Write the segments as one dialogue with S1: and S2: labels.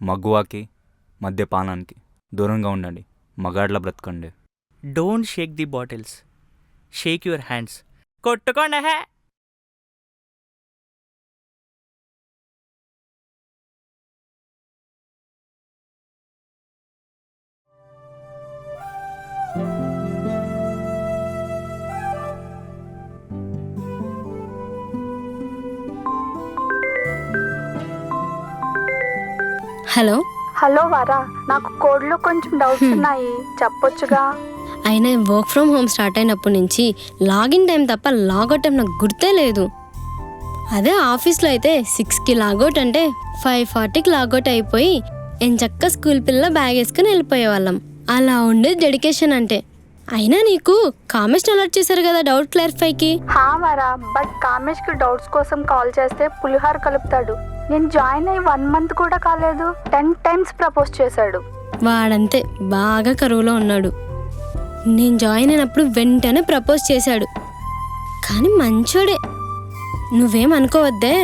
S1: మగువాకి మద్యపానానికి దూరంగా ఉండండి. మగాడ్లా బ్రతకండి.
S2: Don't shake the bottles, shake your hands. కొట్టుకోండి హే.
S3: హలో
S4: హలో వరా, నాకు కోడ్లో కొంచెం డౌట్స్ ఉన్నాయి, చెప్పొచ్చుగా?
S3: అయినా వర్క్ ఫ్రమ్ హోమ్ స్టార్ట్ అయినప్పటి నుంచి లాగిన్ టైం తప్ప లాగౌట్ టైం నాకు గుర్తే లేదు. అదే ఆఫీస్లో అయితే 6కి లాగౌట్ అంటే 5:40కి లాగౌట్ అయిపోయి ఎంచక్క స్కూల్ పిల్ల బ్యాగ్ వేసుకుని వెళ్ళిపోయేవాళ్ళం. అలా ఉండేది డెడికేషన్ అంటే. అయినా నీకు కామేష్ అలర్ట్ చేశారు కదా డౌట్ క్లారిఫైకి.
S4: హా వరా, బట్ కామేష్కి డౌట్స్ కోసం కాల్ చేస్తే పులిహార కలుపుతాడు. నేను జాయిన్ అయ్యి 1 మంత్ కూడా కాలేదు, 10 times ప్రపోజ్ చేశాడు.
S3: వాడంతే బాగా కరువులో ఉన్నాడు. నేను జాయిన్ అయినప్పుడు వెంటనే ప్రపోజ్ చేశాడు. కానీ మంచోడే, నువ్వేం అనుకోవద్దే.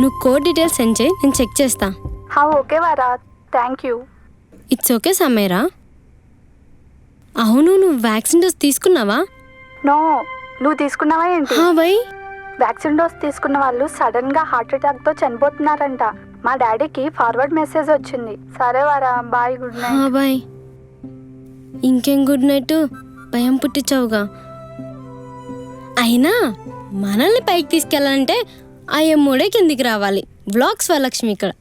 S3: నువ్వు కోడ్ డీటెయిల్స్ సెండ్ చేయి, నేను చెక్ చేస్తా.
S4: హా okay Vara, thank you.
S3: It's okay Sameera. అవును, నువ్వు వ్యాక్సిన్ డోస్ తీసుకున్నావా?
S4: నో, నువ్వు తీసుకున్నావా ఏంటి?
S3: వై?
S4: వ్యాక్సిన్ డోస్ తీసుకున్న వాళ్ళు సడన్ గా హార్ట్ అటాక్ తో చనిపోతున్నారంట. మా డాడీకి ఫార్వర్డ్ మెసేజ్ వచ్చింది. సరే వారా, బాయ్, గుడ్ నైట్.
S3: బాయ్. ఇంకేం గుడ్ నైట్, భయం పుట్టించావుగా. అయినా మనల్ని పైకి తీసుకెళ్ళాలంటే ఆ ఎమ్మూడే కిందికి రావాలి. వ్లాగ్స్ వరలక్ష్మి ఇక్కడ.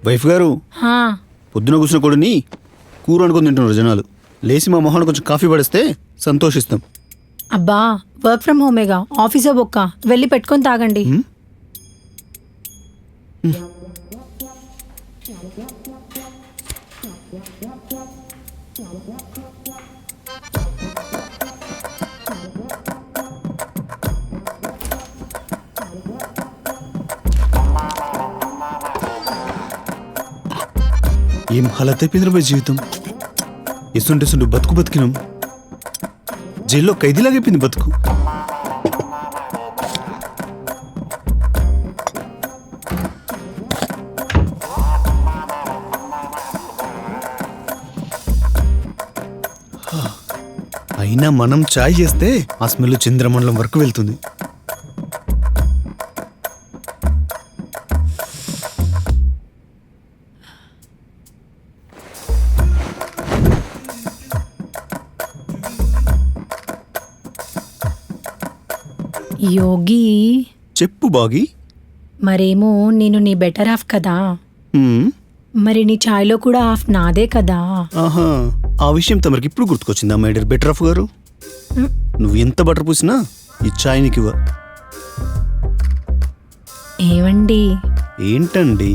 S5: వైఫ్ గారు, పొద్దున కూర్చున్న కొడుని కూర అనుకుని తింటున్నారు జనాలు. లేచి మా మొహాన్ని కొంచెం కాఫీ పడిస్తే సంతోషిస్తాం.
S6: అబ్బా, వర్క్ ఫ్రమ్ హోమేగా, ఆఫీసే బొక్క, వెళ్ళి పెట్టుకొని తాగండి.
S5: ఏం హలత్ అయిపోయిందిరా జీవితం. ఇసుంటి బతుకు బతికినాం. జైల్లో ఖైదీలాగైపోయింది బతుకు. అయినా మనం చాయ్ చేస్తే ఆ స్మెల్ చంద్రమండలం వరకు వెళ్తుంది.
S6: యోగి,
S5: చెప్పు బాగి.
S6: మరేమో నేను నీ బెటర్ హాఫ్ కదా, మరి నీ ఛాయ్లో కూడా హాఫ్ నాదే కదా.
S5: ఆహా, ఆ విషయం తమరికి ఇప్పుడు గుర్తుకొచ్చిందా మై డియర్ బెటర్ హాఫ్ గారు? నువ్వు ఎంత బటర్ పూసినా ఈ ఛాయ్ నీకు ఇవ్వ.
S6: ఏవండి?
S5: ఏంటండి?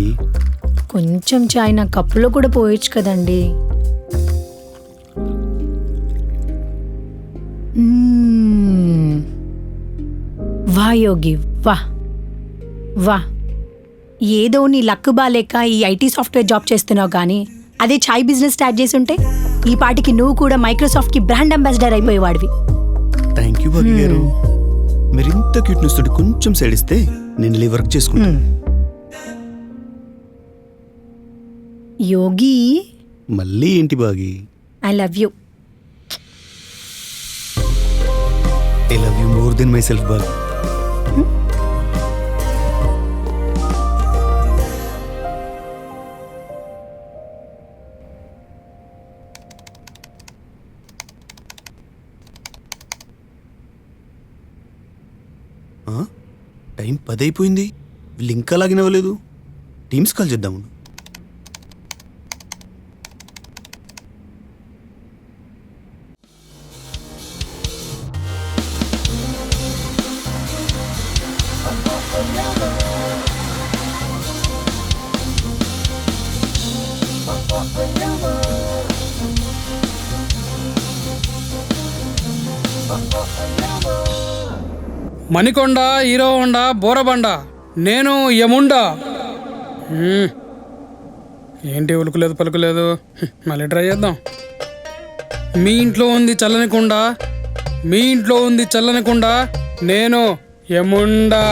S6: కొంచెం ఛాయ్ నా కప్పులో కూడా పోయొచ్చు కదండి. వా యోగి, వా వా. ఏదో నీ లక్ బాలేక ఈ ఐటీ సాఫ్ట్వేర్ జాబ్ చేస్తున్నావు కానీ అదే ఛాయ్ బిజినెస్ స్టార్ట్ చేసి ఉంటే ఈ పాటికి నువ్వు కూడా మైక్రోసాఫ్ట్కి బ్రాండ్ అంబాసిడర్ అయిపోయేవాడివి.
S5: థ్యాంక్ యూ బాగి గారు. మీరు ఇంత క్యూట్నెస్ తోటి కొంచెం సైడ్ ఇస్తే నేను వర్క్ చేసుకుంటాను.
S6: యోగి,
S5: మళ్ళీ ఏంటి బాగి?
S6: I love you.
S5: I love you more than myself బాగి. టైం 10 అయిపోయింది, వీళ్ళు ఇంకా లాగిన్ అవ్వలేదు. టీమ్స్ కాల్ చేద్దాము.
S7: మణికొండ, హీరో హోండా, బోరబండ, నేను యముండా. ఏంటి ఉలుకులేదు పలుకులేదు, మళ్ళీ ట్రై చేద్దాం. మీ ఇంట్లో ఉంది చల్లని కుండ, మీ ఇంట్లో ఉంది చల్లని కుండ, నేను యముండా.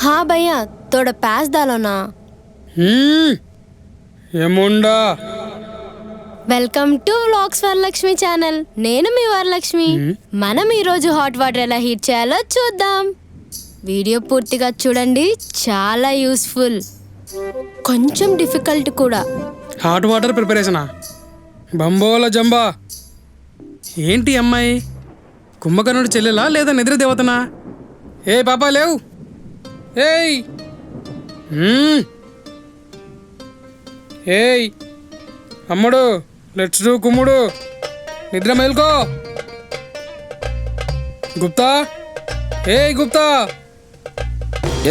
S3: हाँ भैया थोड़ा पैस डालो ना.
S7: యముండా.
S3: Welcome to vlogs Varalakshmi channel. నేను మీ వరలక్ష్మి. మనం ఈరోజు హాట్ వాటర్ ఎలా హీట్ చేయాలో చూద్దాం. వీడియో పూర్తిగా చూడండి, చాలా యూస్ఫుల్, కొంచెం డిఫికల్ట్ కూడా.
S7: హాట్ వాటర్ ప్రిపరేషనా? బంబోల జంబా. ఏంటి అమ్మాయి, కుంభకర్ణుడి చెల్లెలా లేదా నిద్ర దేవతనా? ఏ పాపా లేవు. ఏయ్ ఏయ్ అమ్ముడు, లెట్స్ డూ కుమ్ముడు. నిద్ర మేల్కో. గుప్తా, ఏయ్ Gupta.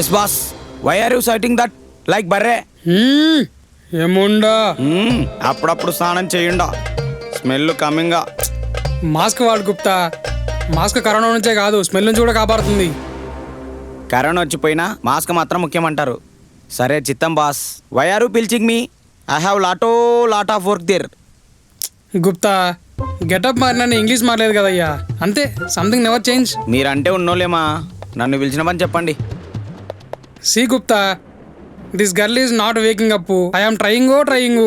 S1: Yes boss, why are you sitting that like బర్రే?
S7: ఏముండా.
S1: అప్పుడప్పుడు స్నానం చేయండా, స్మెల్ కమింగా.
S7: మాస్క్ వాడు గుప్తా. మాస్క్ కరోనా నుంచే కాదు, స్మెల్ నుంచి కూడా కాపాడుతుంది.
S1: కరోనా వచ్చిపోయినా మాస్క్ మాత్రం ముఖ్యమంటారు. సరే చిత్తం బాస్, వై ఆర్ యూ పిలిచింగ్ me? I have lot of work there.
S7: Gupta, getup మారినా ఇంగ్లీష్ మారలేదు కదయ్యా, అంతే. Something never change.
S1: మీరంటే ఉన్నోలేమా, నన్ను పిలిచిన పని చెప్పండి.
S7: See Gupta, this girl is not waking up. I'm trying.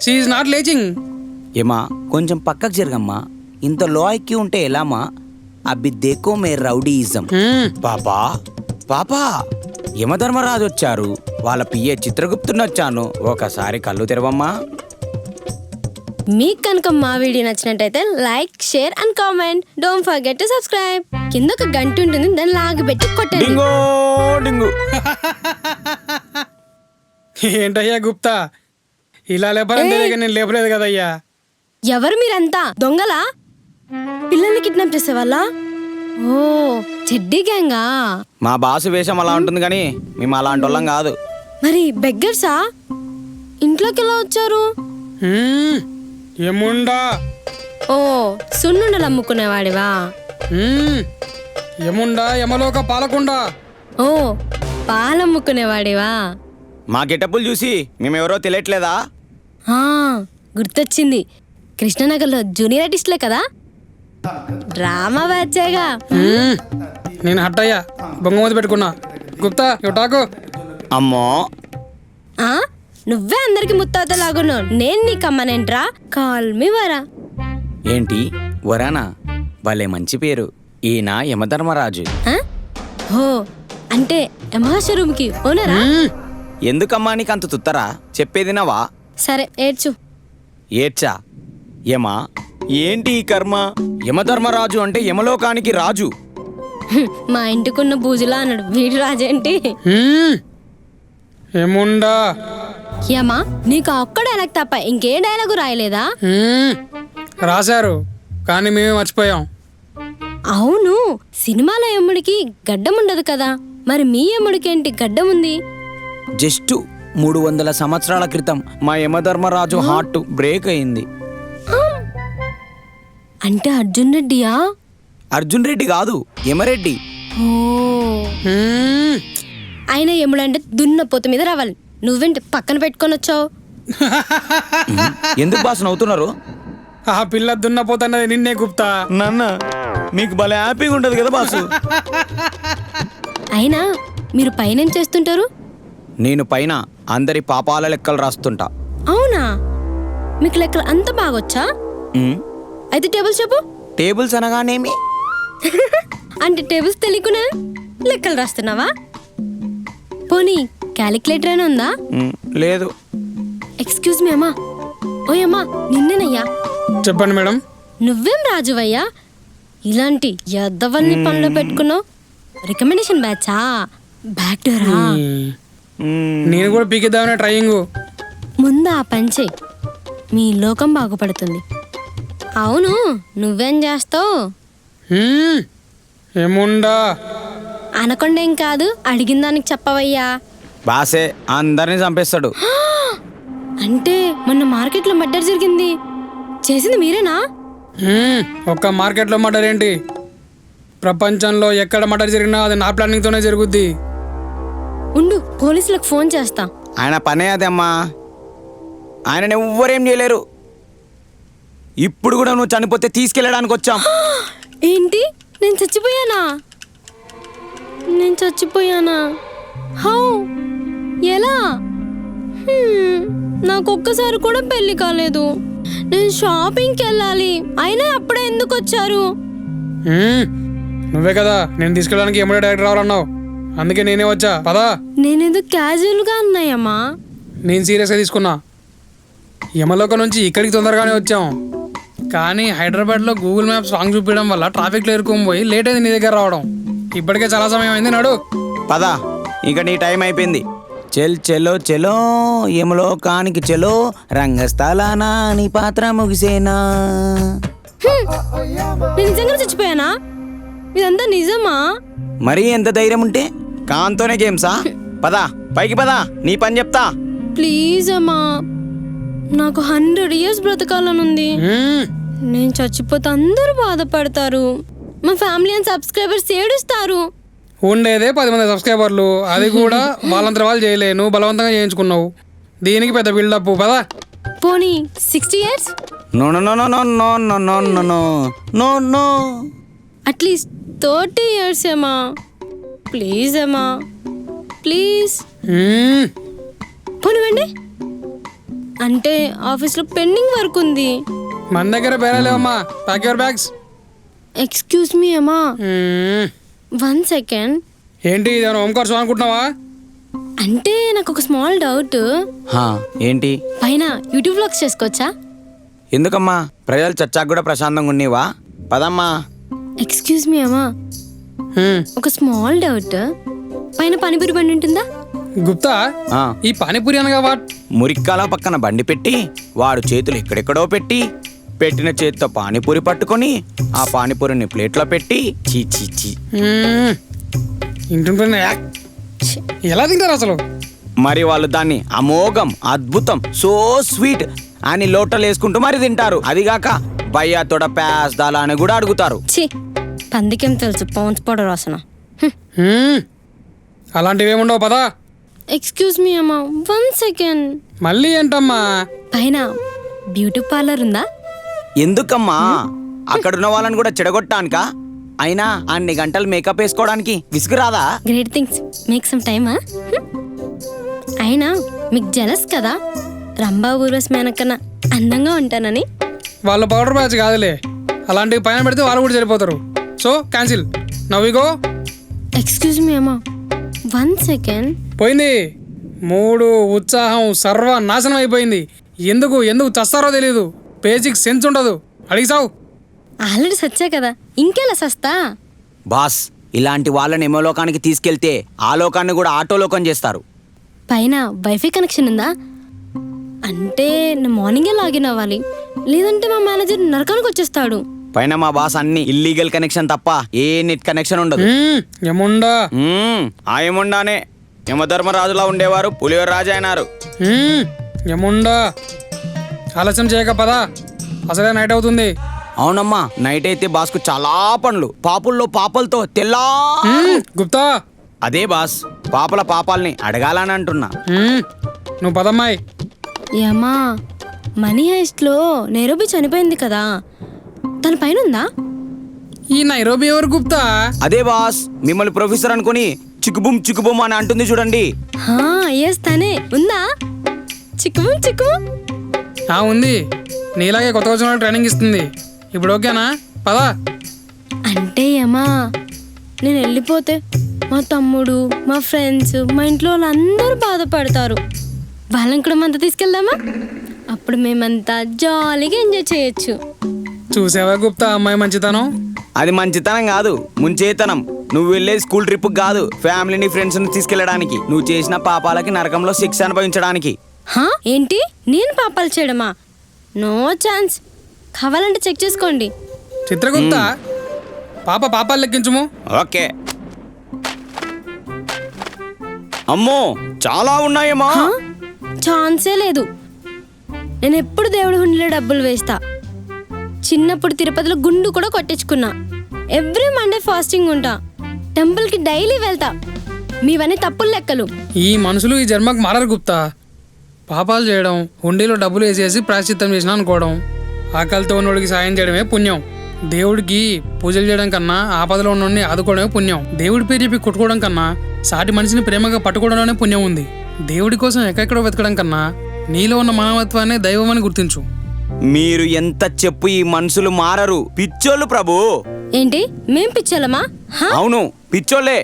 S7: She is not లేచింగ్.
S8: ఏమా కొంచెం పక్కకు జరగమ్మా, ఇంత లో ఐక్యూ ఉంటే ఎలామా? అబ్బి దేకో మే రౌడీయిజం.
S1: పాపా పాపా, యమధర్మరాజు వచ్చారు, వాళ్ళ పిఏ చిత్రగుప్తుని వచ్చాను, ఒకసారి కళ్ళు తెరవమ్మా.
S3: మీకు కనుక మా వీడియో నచ్చినట్టయితే like, share and comment. Don't forget to subscribe. కింద ఒక గంట ఉంటుంది, దాన్ని లాగిపెట్టి కొట్టండి.
S1: డింగో డింగు.
S7: ఏంటయ్యా గుప్తా, ఇలా లేపాలంటే నేను లేపలేదు కదయ్యా.
S3: ఎవరు మీరంతా? దొంగలా? పిల్లల్ని కిడ్నాప్ చేసేవాళ్ళ? ఓ చెడ్డీ గ్యాంగా?
S1: మా బాసు వేషం అలా ఉంటుంది కానీ మేము అలాంటి వాళ్ళం కాదు.
S3: మరి బెగ్గర్సా? ఇంట్లోకి ఎలా వచ్చారు?
S7: ఏముండా.
S3: ఓ సున్నుండలు అమ్ముకునేవాడివా?
S7: ఏముండా, యమలోక పాలకుండా.
S3: ఓ పాలమ్ముకునేవాడివా?
S1: మా గెటప్పులు చూసి మేమెవరో తెలియట్లేదా?
S3: ఆ, గుర్తొచ్చింది. కృష్ణనగర్లో జూనియర్ ఆర్టిస్ట్లే కదా? డ్రామా బ్యాచేగా.
S7: నేను హట్టయ్యా, బొంగమూతి పెట్టుకున్నా. గుప్తా ఇవటాకు.
S1: అమ్మో,
S3: ఆ నువ్వే అందరికి ముత్తాతలాగున్నావు, నేను నీకమ్మనేంట్రా? కాల్ మీ వరా.
S1: ఏంటి వరానా? భలే మంచి పేరు. ఈయన యమధర్మరాజు.
S3: ఆ? ఓ అంటే యమహాశరూమ్కి ఓనరా?
S1: ఎందుకమ్మా నీకు అంత తుత్తరా? చెప్పేది నవా?
S3: సరే ఏడ్చు.
S1: ఏడ్చా? యమా ఏంటి ఈ కర్మ? యమధర్మరాజు అంటే యమలోకానికి రాజు.
S3: మా ఇంటికున్న బూజులా అన్నాడు, వీడి రాజేంటి?
S7: ఏముండా.
S3: యమా నీకు ఆ ఒక్క డైలాగ్ తప్ప ఇంకే డైలాగు రాయలేదా?
S7: రాశారు కానీ మేమే మర్చిపోయాం.
S3: అవును, సినిమాలో యమ్ముడికి గడ్డం ఉండదు కదా, మరి మీ యమ్ముడికేంటి గడ్డం ఉంది?
S1: జస్ట్ 300 సంవత్సరాల క్రితం మా యమధర్మరాజు హార్ట్ బ్రేక్ అయింది.
S3: అంటే అర్జున్ రెడ్డియా?
S1: అర్జున్ రెడ్డి కాదు, యమరెడ్డి.
S3: ఓ ఆయన యముడంటే దున్న పొత్తు మీద రావాలి, నువ్వేంటి పక్కన పెట్టుకొని వచ్చావు?
S1: ఎందుకు బాస్ నవ్వుతున్నారు?
S7: ఆ పిల్ల దున్నపోతున్నది నిన్నే గుప్తా.
S1: నాన్న మీకు భలే హ్యాపీగా ఉండదు కదా బాసు?
S3: అయినా మీరు పైన చేస్తుంటారు?
S1: నేను పైన అందరి పాపాల లెక్కలు రాస్తుంటా.
S3: అవునా? మీకు లెక్కలు అంత బాగొచ్చా? అయితే టేబుల్స్ చెప్పు.
S1: టేబుల్స్ అనగానేమి?
S3: అంటే టేబుల్స్ తెలియకున్నా లెక్కలు రాస్తున్నావా? పోనీ క్యాలిక్యులేటర్ అయినా ఉందా?
S1: లేదు.
S3: ఎక్స్క్యూజ్ మీ అమ్మా. ఓయమ్మా నిన్నేనయ్యా.
S7: చెప్పండి మేడం.
S3: నువ్వేం రాజువయ్యా, ఇలాంటి యద్దవల్ని పనిలో పెట్టుకున్నావు? రికమెండేషన్ బ్యాచా? బ్యాక్ డోరా?
S7: నేను కూడా పీకిద్దామనే ట్రయింగ్.
S3: ముందు ఆ పని చెయ్యి, మీ లోకం బాగుపడుతుంది. అవును, నువ్వేం చేస్తావు?
S7: ఏముండా
S3: అనకొండేం కాదు, అడిగిన దానికి చెప్పవయ్యా.
S1: బాసే అందరినీ చంపేస్తాడు.
S3: అంటే మొన్న మార్కెట్లో మర్డర్ జరిగింది, చేసింది మీరేనా?
S7: ఒక్క మార్కెట్లో మర్డర్ ఏంటి, ప్రపంచంలో ఎక్కడ మర్డర్ జరిగినా అది నా ప్లానింగ్తోనే జరుగుద్ది.
S3: ఉండు, పోలీసులకు ఫోన్ చేస్తా.
S1: ఆయన పనే అదే అమ్మా, ఆయనని ఎవ్వరేం చేయలేరు. ఇప్పుడు కూడా నువ్వు చనిపోతే తీసుకెళ్ళడానికి వచ్చాం.
S3: ఏంటి, నేను చచ్చిపోయానా? నేను చచ్చిపోయానా? హౌ? ఎలా? నాకు ఒక్కసారి కూడా పెళ్లి కాలేదు. నేను షాపింగ్కి వెళ్ళాలి, అయినా అప్పుడే ఎందుకు వచ్చారు?
S7: నువ్వే కదా నేను తీసుకెళ్ళడానికి ఎమ్మడే డైరెక్ట్ రావాలన్నావు, అందుకే నేనే వచ్చా. పదా.
S3: నేనేదో క్యాజువల్గా అన్నాయమ్మా.
S7: నేను సీరియస్గా తీసుకున్నా. యమలోక నుంచి ఇక్కడికి తొందరగానే వచ్చాం, కానీ హైదరాబాద్లో గూగుల్ మ్యాప్స్ రాంగ్ చూపించడం వల్ల ట్రాఫిక్లో ఇరుక్కుపోయి లేట్ అయింది నీ దగ్గర రావడం. ఇప్పటికే చాలా సమయం అయింది, నడు.
S1: పదా, ఇక నీ టైం అయిపోయింది. చెల్ చెలో చెలో యమలోకానికి చెలో, రంగస్థలానా నీ పాత్ర ముగిసేనా.
S3: నేను నిజంగా చచ్చిపోయానా? ఇదంతా నిజమా?
S1: మరీ ఎంత ధైర్యం ఉంటే కాంతోనే గేమ్సా? పదా పైకి పదా, నీ పని చెప్తా.
S3: ప్లీజ్ అమ్మా, నాకు 100 years బ్రతకాలనుంది. నేను చచ్చిపోతే అందరూ బాధపడతారు, మా ఫ్యామిలీ అండ్ సబ్స్క్రైబర్స్ ఏడుస్తారు.
S7: ఉండేదే 10 మంది సబ్స్క్రైబర్లు, అది కూడా వాళ్ళంతా వాళ్ళు చేయలేను, బలవంతంగా చేయించుకున్నావు. దీనికి పెద్ద బిల్డప్. పదా.
S3: పోనీ 60 years,
S1: no no no no no no no no no no no no
S3: at least 30 years అమ్మా. ప్లీజ్ అమ్మా, ప్లీజ్. పోనివ్వండి, అంటే ఆఫీస్లో పెండింగ్ వర్క్ ఉంది.
S7: మన దగ్గర బేరాలేవమ్మా, pack your bags.
S3: Excuse me అమ్మా, 1 second.
S7: ఏంటి ఇదేమన్నా ఓంకార్ షో అనుకుంటున్నావా?
S3: అంటే నాకు ఒక స్మాల్ డౌట్.
S1: ఏంటి?
S3: పైన యూట్యూబ్ వ్లాగ్స్ చేసుకోవచ్చా?
S1: ఎందుకమ్మా, ప్రజలు చచ్చాక కూడా ప్రశాంతంగా ఉన్నీవా? పదమ్మా.
S3: ఎక్స్క్యూజ్ మీ అమ్మా, ఒక స్మాల్ డౌట్. పైన పానీపూరి బండి ఉంటుందా?
S7: గుప్తా, ఈ పానీపూరి అనగా వాట్?
S1: మురిక్కాల పక్కన బండి పెట్టి వాడు చేతులు ఎక్కడెక్కడో పెట్టి పెట్టిన చేతితో పానీపూరి పట్టుకొని ఆ పానీపూరిని ప్లేట్లో పెట్టి చీ చీ చీ
S7: ఇంటుంటున్నా ఎలా తింటారు అసలు?
S1: మరి వాళ్ళు దాన్ని అమోఘం, అద్భుతం, సో స్వీట్ అని లోటలు వేసుకుంటూ మరి తింటారు. అదిగాక భయ్యా తోడ ప్యాస్ దాలా అని కూడా అడుగుతారు.
S3: ఛీ, పందికేం తెలుసు, పౌన్స్ పౌడర్ వాసన.
S7: అలాంటివి ఏముండవు. పదా.
S3: ఎక్స్క్యూజ్ మీ అమ్మా, 1 second.
S7: మళ్ళీ ఏంటమ్మా?
S3: పైన బ్యూటీ పార్లర్ ఉందా?
S1: ఎందుకమ్మా, అక్కడున్న వాళ్ళని కూడా చెడగొట్టానుక? అయినా అన్ని గంటలు మేకప్ వేసుకోవడానికి విసుగురాదా?
S3: గ్రేట్ థింగ్స్, మేక్ సమ్ టైమా? అయినా మీకు జలస్ కదా, రంభా ఊర్వశి మేనకన్నా అందంగా ఉంటానని.
S7: వాళ్ళ పౌడర్ బ్యాచ్ కాదులే, అలాంటివి పైన పెడితే వాళ్ళు కూడా సరిపోతారు. So cancel. Now we go.
S3: Excuse me అమ్మా, 1 second.
S7: పోయింది 3 ఉత్సాహం సర్వనాశనం అయిపోయింది. ఎందుకు చస్తారో తెలీదు, పేజీకి సెన్స్ ఉండదు. అడిగిసావు.
S3: ఆల్రెడీ సచ్చా కదా, ఇంకెలా సస్తా?
S1: బాస్, ఇలాంటి వాళ్ళని ఏమో లోకానికి తీసుకెళ్తే ఆ లోకాన్ని కూడా ఆటో లోకం చేస్తారు.
S3: పైన వైఫై కనెక్షన్ ఉందా? అంటే నేను మార్నింగే లాగిన్ అవ్వాలి, లేదంటే మా మేనేజర్ నరకానికి వచ్చేస్తాడు.
S1: పైన మా బాస్ అన్ని ఇల్లీగల్ కనెక్షన్ తప్ప ఏ నెట్ కనెక్షన్ ఉండదు.
S7: ఏముండా?
S1: ఆ ఏముండానే యమధర్మరాజులా ఉండేవారు పులిహోర రాజు అయినారు.
S7: ఏముండా? ఆలస్యం చేయక పదా, అసలే నైట్ అవుతుంది.
S1: అవునమ్మా, నైట్ అయితే బాస్కు చాలా పనులు, పాపుల్లో పాపలతో తెల్లా.
S7: గుప్తా,
S1: అదే బాస్, పాపల పాపాల్ని అడగాలని అంటున్నా.
S7: నువ్వు పదమ్మాయి.
S3: ఏమా, మనీ హైస్ట్లో నైరోబి చనిపోయింది కదా, తన పైన ఉందా?
S7: ఈ నైరోబి ఎవరు గుప్తా?
S1: అదే బాస్, మిమ్మల్ని ప్రొఫెసర్ అనుకుని చిక్కుబుమ్ అని అంటుంది చూడండి.
S3: ఎస్ తనే. ఉందా? చిక్కుబుమ్ చిక్కుబుమ్.
S7: ఉంది, నీలాగే కొత్త వచ్చిన ట్రైనింగ్ ఇస్తుంది. ఇప్పుడు ఓకేనా? పదా.
S3: అంటే ఏమా, నేను వెళ్ళిపోతే మా తమ్ముడు, మా ఫ్రెండ్స్, మా ఇంట్లో వాళ్ళందరూ బాధపడతారు. వాళ్ళని కూడా మనతో తీసుకెళ్దామా? అప్పుడు మేమంతా జాలీగా ఎంజాయ్ చేయొచ్చు.
S7: చూసావా గుప్తా అమ్మాయి మంచితనం?
S1: అది మంచితనం కాదు, ముంచేతనం. నువ్వు వెళ్ళే స్కూల్ ట్రిప్ కాదు, ఫ్యామిలీని ఫ్రెండ్స్ని తీసుకెళ్ళడానికి. నువ్వు చేసిన పాపాలకి నరకంలో శిక్ష అనుభవించడానికి.
S3: హా ఏంటి నేను పాపాలు చేయడమా? No chance. కావాలంటే చెక్ చేసుకోండి.
S7: చిత్రగుప్త పాపాలు లెక్కించుము.
S1: ఓకే. అమ్మో చాలా ఉన్నాయేమా.
S3: హా? ఛాన్సే లేదు. నేను ఎప్పుడు దేవుడి హుండీలో డబ్బులు వేస్తా. చిన్నప్పుడు తిరుపతిలో గుండు కూడా కొట్టించుకున్నా. ఎవ్రీ మండే ఫాస్టింగ్ ఉంటా. టెంపుల్కి డైలీ వెళ్తా. మీవన్నీ తప్పులు లెక్కలు.
S7: ఈ మనుషులు ఈ జన్మకు మారరు గుప్తా. పాపాలు చేయడం, హుండీలో డబ్బులు వేసేసి ప్రాయశ్చిత్తం చేసిన అనుకోవడం, ఆకలితో ఉన్నోడికి సాయం చేయడమే పుణ్యం. దేవుడికి పూజలు చేయడం కన్నా ఆపదలో ఉన్నోడిని ఆదుకోవడమే పుణ్యం. దేవుడి పేరు చెప్పి కొట్టుకోవడం కన్నా సాటి మనిషిని ప్రేమగా పట్టుకోవడంలోనే పుణ్యం ఉంది. దేవుడి కోసం ఎక్కడెక్కడో వెతకడం కన్నా నీలో ఉన్న మానవత్వాన్ని దైవం అని గుర్తించు.
S1: మీరు ఎంత చెప్పు ఈ మనుషులు మారరు. పిచ్చోళ్ళు ప్రభు.
S3: ఏంటి మేం పిచ్చలమా?
S1: అవును పిచ్చోళ్ళే.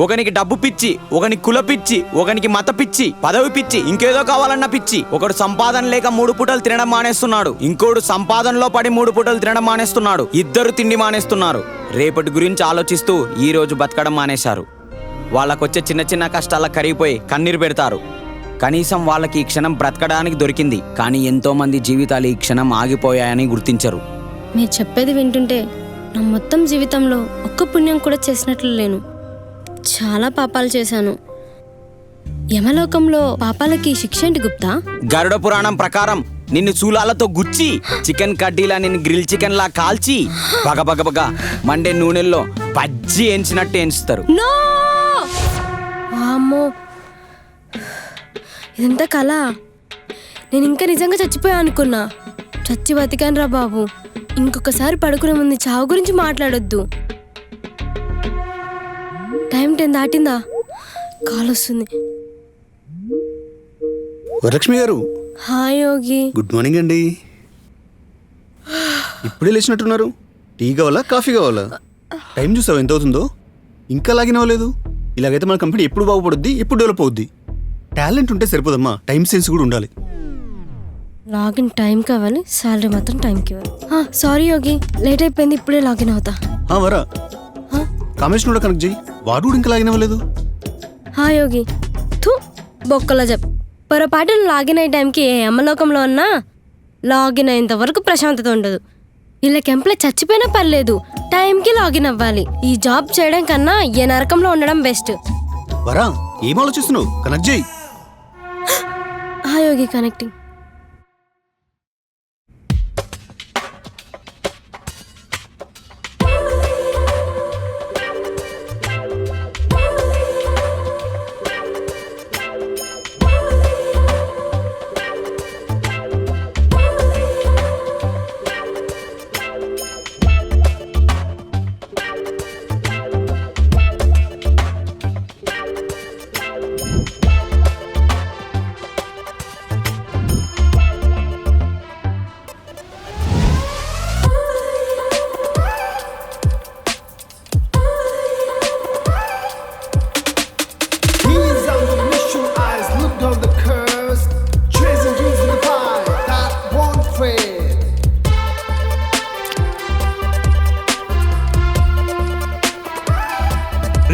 S1: ఒకనికి డబ్బు పిచ్చి, ఒకనికి కుల పిచ్చి, ఒకనికి మత పిచ్చి, పదవి పిచ్చి, ఇంకేదో కావాలన్న పిచ్చి. ఒకడు సంపాదన లేక 3 పూటలు తినడం మానేస్తున్నాడు, ఇంకోడు సంపాదనలో పడి 3 పూటలు తినడం మానేస్తున్నాడు. ఇద్దరు తిండి మానేస్తున్నారు. రేపటి గురించి ఆలోచిస్తూ ఈ రోజు బతకడం మానేశారు. వాళ్ళకొచ్చే చిన్న చిన్న కష్టాలకు కరిగిపోయి కన్నీరు పెడతారు. కనీసం వాళ్ళకి ఈ క్షణం బ్రతకడానికి దొరికింది. కానీ ఎంతో మంది జీవితాలు ఈ క్షణం ఆగిపోయాయని గుర్తించరు.
S3: మీరు చెప్పేది వింటుంటే నా మొత్తం జీవితంలో ఒక్క పుణ్యం కూడా చేసినట్లు లేను. చాలా పాపాలు చేశాను. యమలోకంలో పాపాలకి శిక్ష ఏంటి గుప్తా?
S1: గరుడ పురాణం ప్రకారం నిన్ను శూలాలతో గుచ్చి, చికెన్ కడ్డీలా నిన్ను గ్రిల్ చికెన్ లా కాల్చి, బగ మండే నూనెల్లో బజ్జి ఎంచినట్టు ఎంచుతారు.
S3: నో! వామ్మో, ఇదంతా కళ. నేను ఇంకా నిజంగా చచ్చిపోయా అనుకున్నా. చచ్చి బతికాను రా బాబు. ఇంకొకసారి పడుకునే ముందు చావు గురించి మాట్లాడొద్దు. టైం 10 దాటిందా? కాల్ వస్తుంది.
S5: వరలక్ష్మి గారు,
S3: హాయ్ యోగి.
S5: గుడ్ మార్నింగ్ అండి. ఇప్పుడే లేచినట్టున్నారు. టీ కావాలా, కాఫీ కావాలా? టైం చూసావు ఎంత అవుతుందో? ఇంకా లాగిన్ అవ్వలేదు. ఇలాగైతే మన కంపెనీ ఎప్పుడు బాగుపడుద్ది, ఎప్పుడు డెవలప్ అవుద్ది. టాలెంట్ ఉంటే సరిపోదమ్మా, టైం సెన్స్ కూడా ఉండాలి.
S3: లాగిన్ టైం కావాలి, శాలరీ మాత్రం టైంకి ఇవ్వాలి. సారీ యోగి, లేట్ అయిపోయింది. ఇప్పుడే లాగిన్ అవుతా.
S5: వరా కామేష్ కూడా కనెక్ట్ చేయి. వాడు కూడా ఇంకా లాగిన్ అవ్వలేదు.
S3: యోగి థూ బొక్కల చెప్. పొరపాటును లాగిన్ అయ్యే టైంకి ఏ అమ్మలోకంలో ఉన్నా లాగిన్ అయ్యేంత వరకు ప్రశాంతత ఉండదు. వీళ్ళకి ఎంప్లాయ్ చచ్చిపోయినా పర్లేదు, టైంకి లాగిన్ అవ్వాలి. ఈ జాబ్ చేయడం కన్నా ఏ నరకంలో ఉండడం బెస్ట్.
S5: వరా ఏం ఆలోచిస్తున్నావు? కనెక్ట్ చేయి.
S3: యోగి కనెక్టింగ్.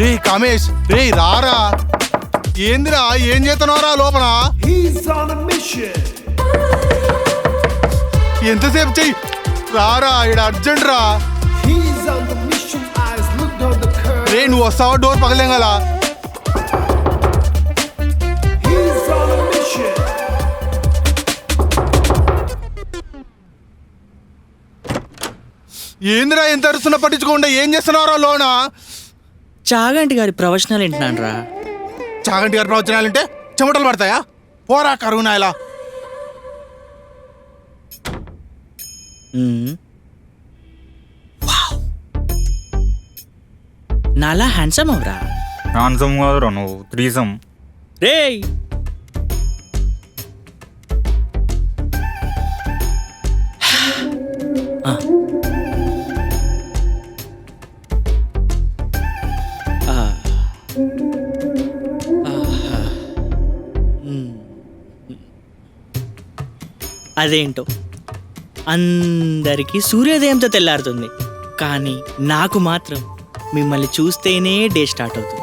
S9: రే కామేష్, రే రారా. ఏందిరా, ఏం చేస్తున్నావురా లోపల? ఎంతసేపు చెయ్యి, రారా, ఇక్కడ అర్జెంట్ రా. రే నువ్వు వస్తావా? డోర్ పగలేం కదా. ఏందిరా ఎంత అరుస్తున్నా పట్టించుకోకుండా ఏం చేస్తున్నావురా లోనా?
S2: చాగంటి గారి ప్రవచనాలు వింటున్నాను రా.
S9: చాగంటి గారి ప్రవచనాలంటే చెమటలు పడతాయా? పోరా కరువు నాయలా.
S2: నాలా హ్యాండ్సమ్ అవరా.
S10: హ్యాండ్సమ్ కాదురా నువ్వు, త్రీసమ్.
S2: రేయ్ అదేంటో అందరికీ సూర్యోదయంతో తెల్లారుతుంది, కానీ నాకు మాత్రం మిమ్మల్ని చూస్తేనే డే స్టార్ట్ అవుతుంది.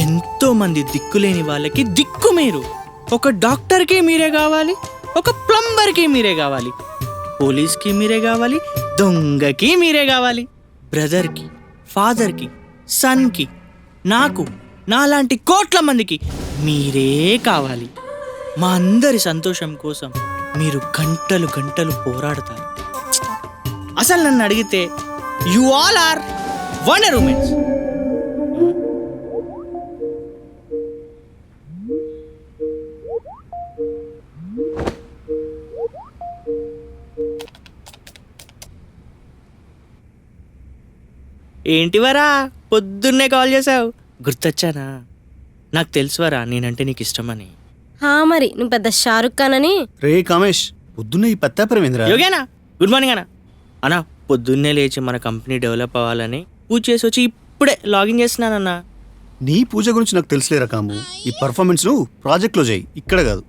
S2: ఎంతో మంది దిక్కులేని వాళ్ళకి దిక్కు మీరు. ఒక డాక్టర్కి మీరే కావాలి, ఒక ప్లంబర్కి మీరే కావాలి, పోలీస్కి మీరే కావాలి, దొంగకి మీరే కావాలి, బ్రదర్కి, ఫాదర్కి, సన్కి, నాకు, నాలాంటి కోట్ల మందికి మీరే కావాలి. మా అందరి సంతోషం కోసం మీరు గంటలు గంటలు పోరాడతారు. అసలు నన్ను అడిగితే you all are wonder womens. ఏంటివరా పొద్దున్నే కాల్ చేసావు? గుర్తొచ్చానా? నాకు తెలుసువరా నేనంటే నీకు ఇష్టమని.
S3: మరి నువ్వు పెద్ద షారుఖ్ ఖాన్ అని.
S5: రే కామేష్, పొద్దున్న ఈ పత్తాపరమేంద్రా?
S2: యోగేనా? గుడ్ మార్నింగ్ అన్న. అన్నా పొద్దున్నే లేచి మన కంపెనీ డెవలప్ అవ్వాలని పూజ చేసి వచ్చి ఇప్పుడే లాగిన్ చేస్తున్నానన్నా.
S5: నీ పూజ గురించి నాకు తెలుసులేరా కాము. ఈ పర్ఫార్మెన్స్ నువ్వు ప్రాజెక్ట్లో చేయి, ఇక్కడ కాదు.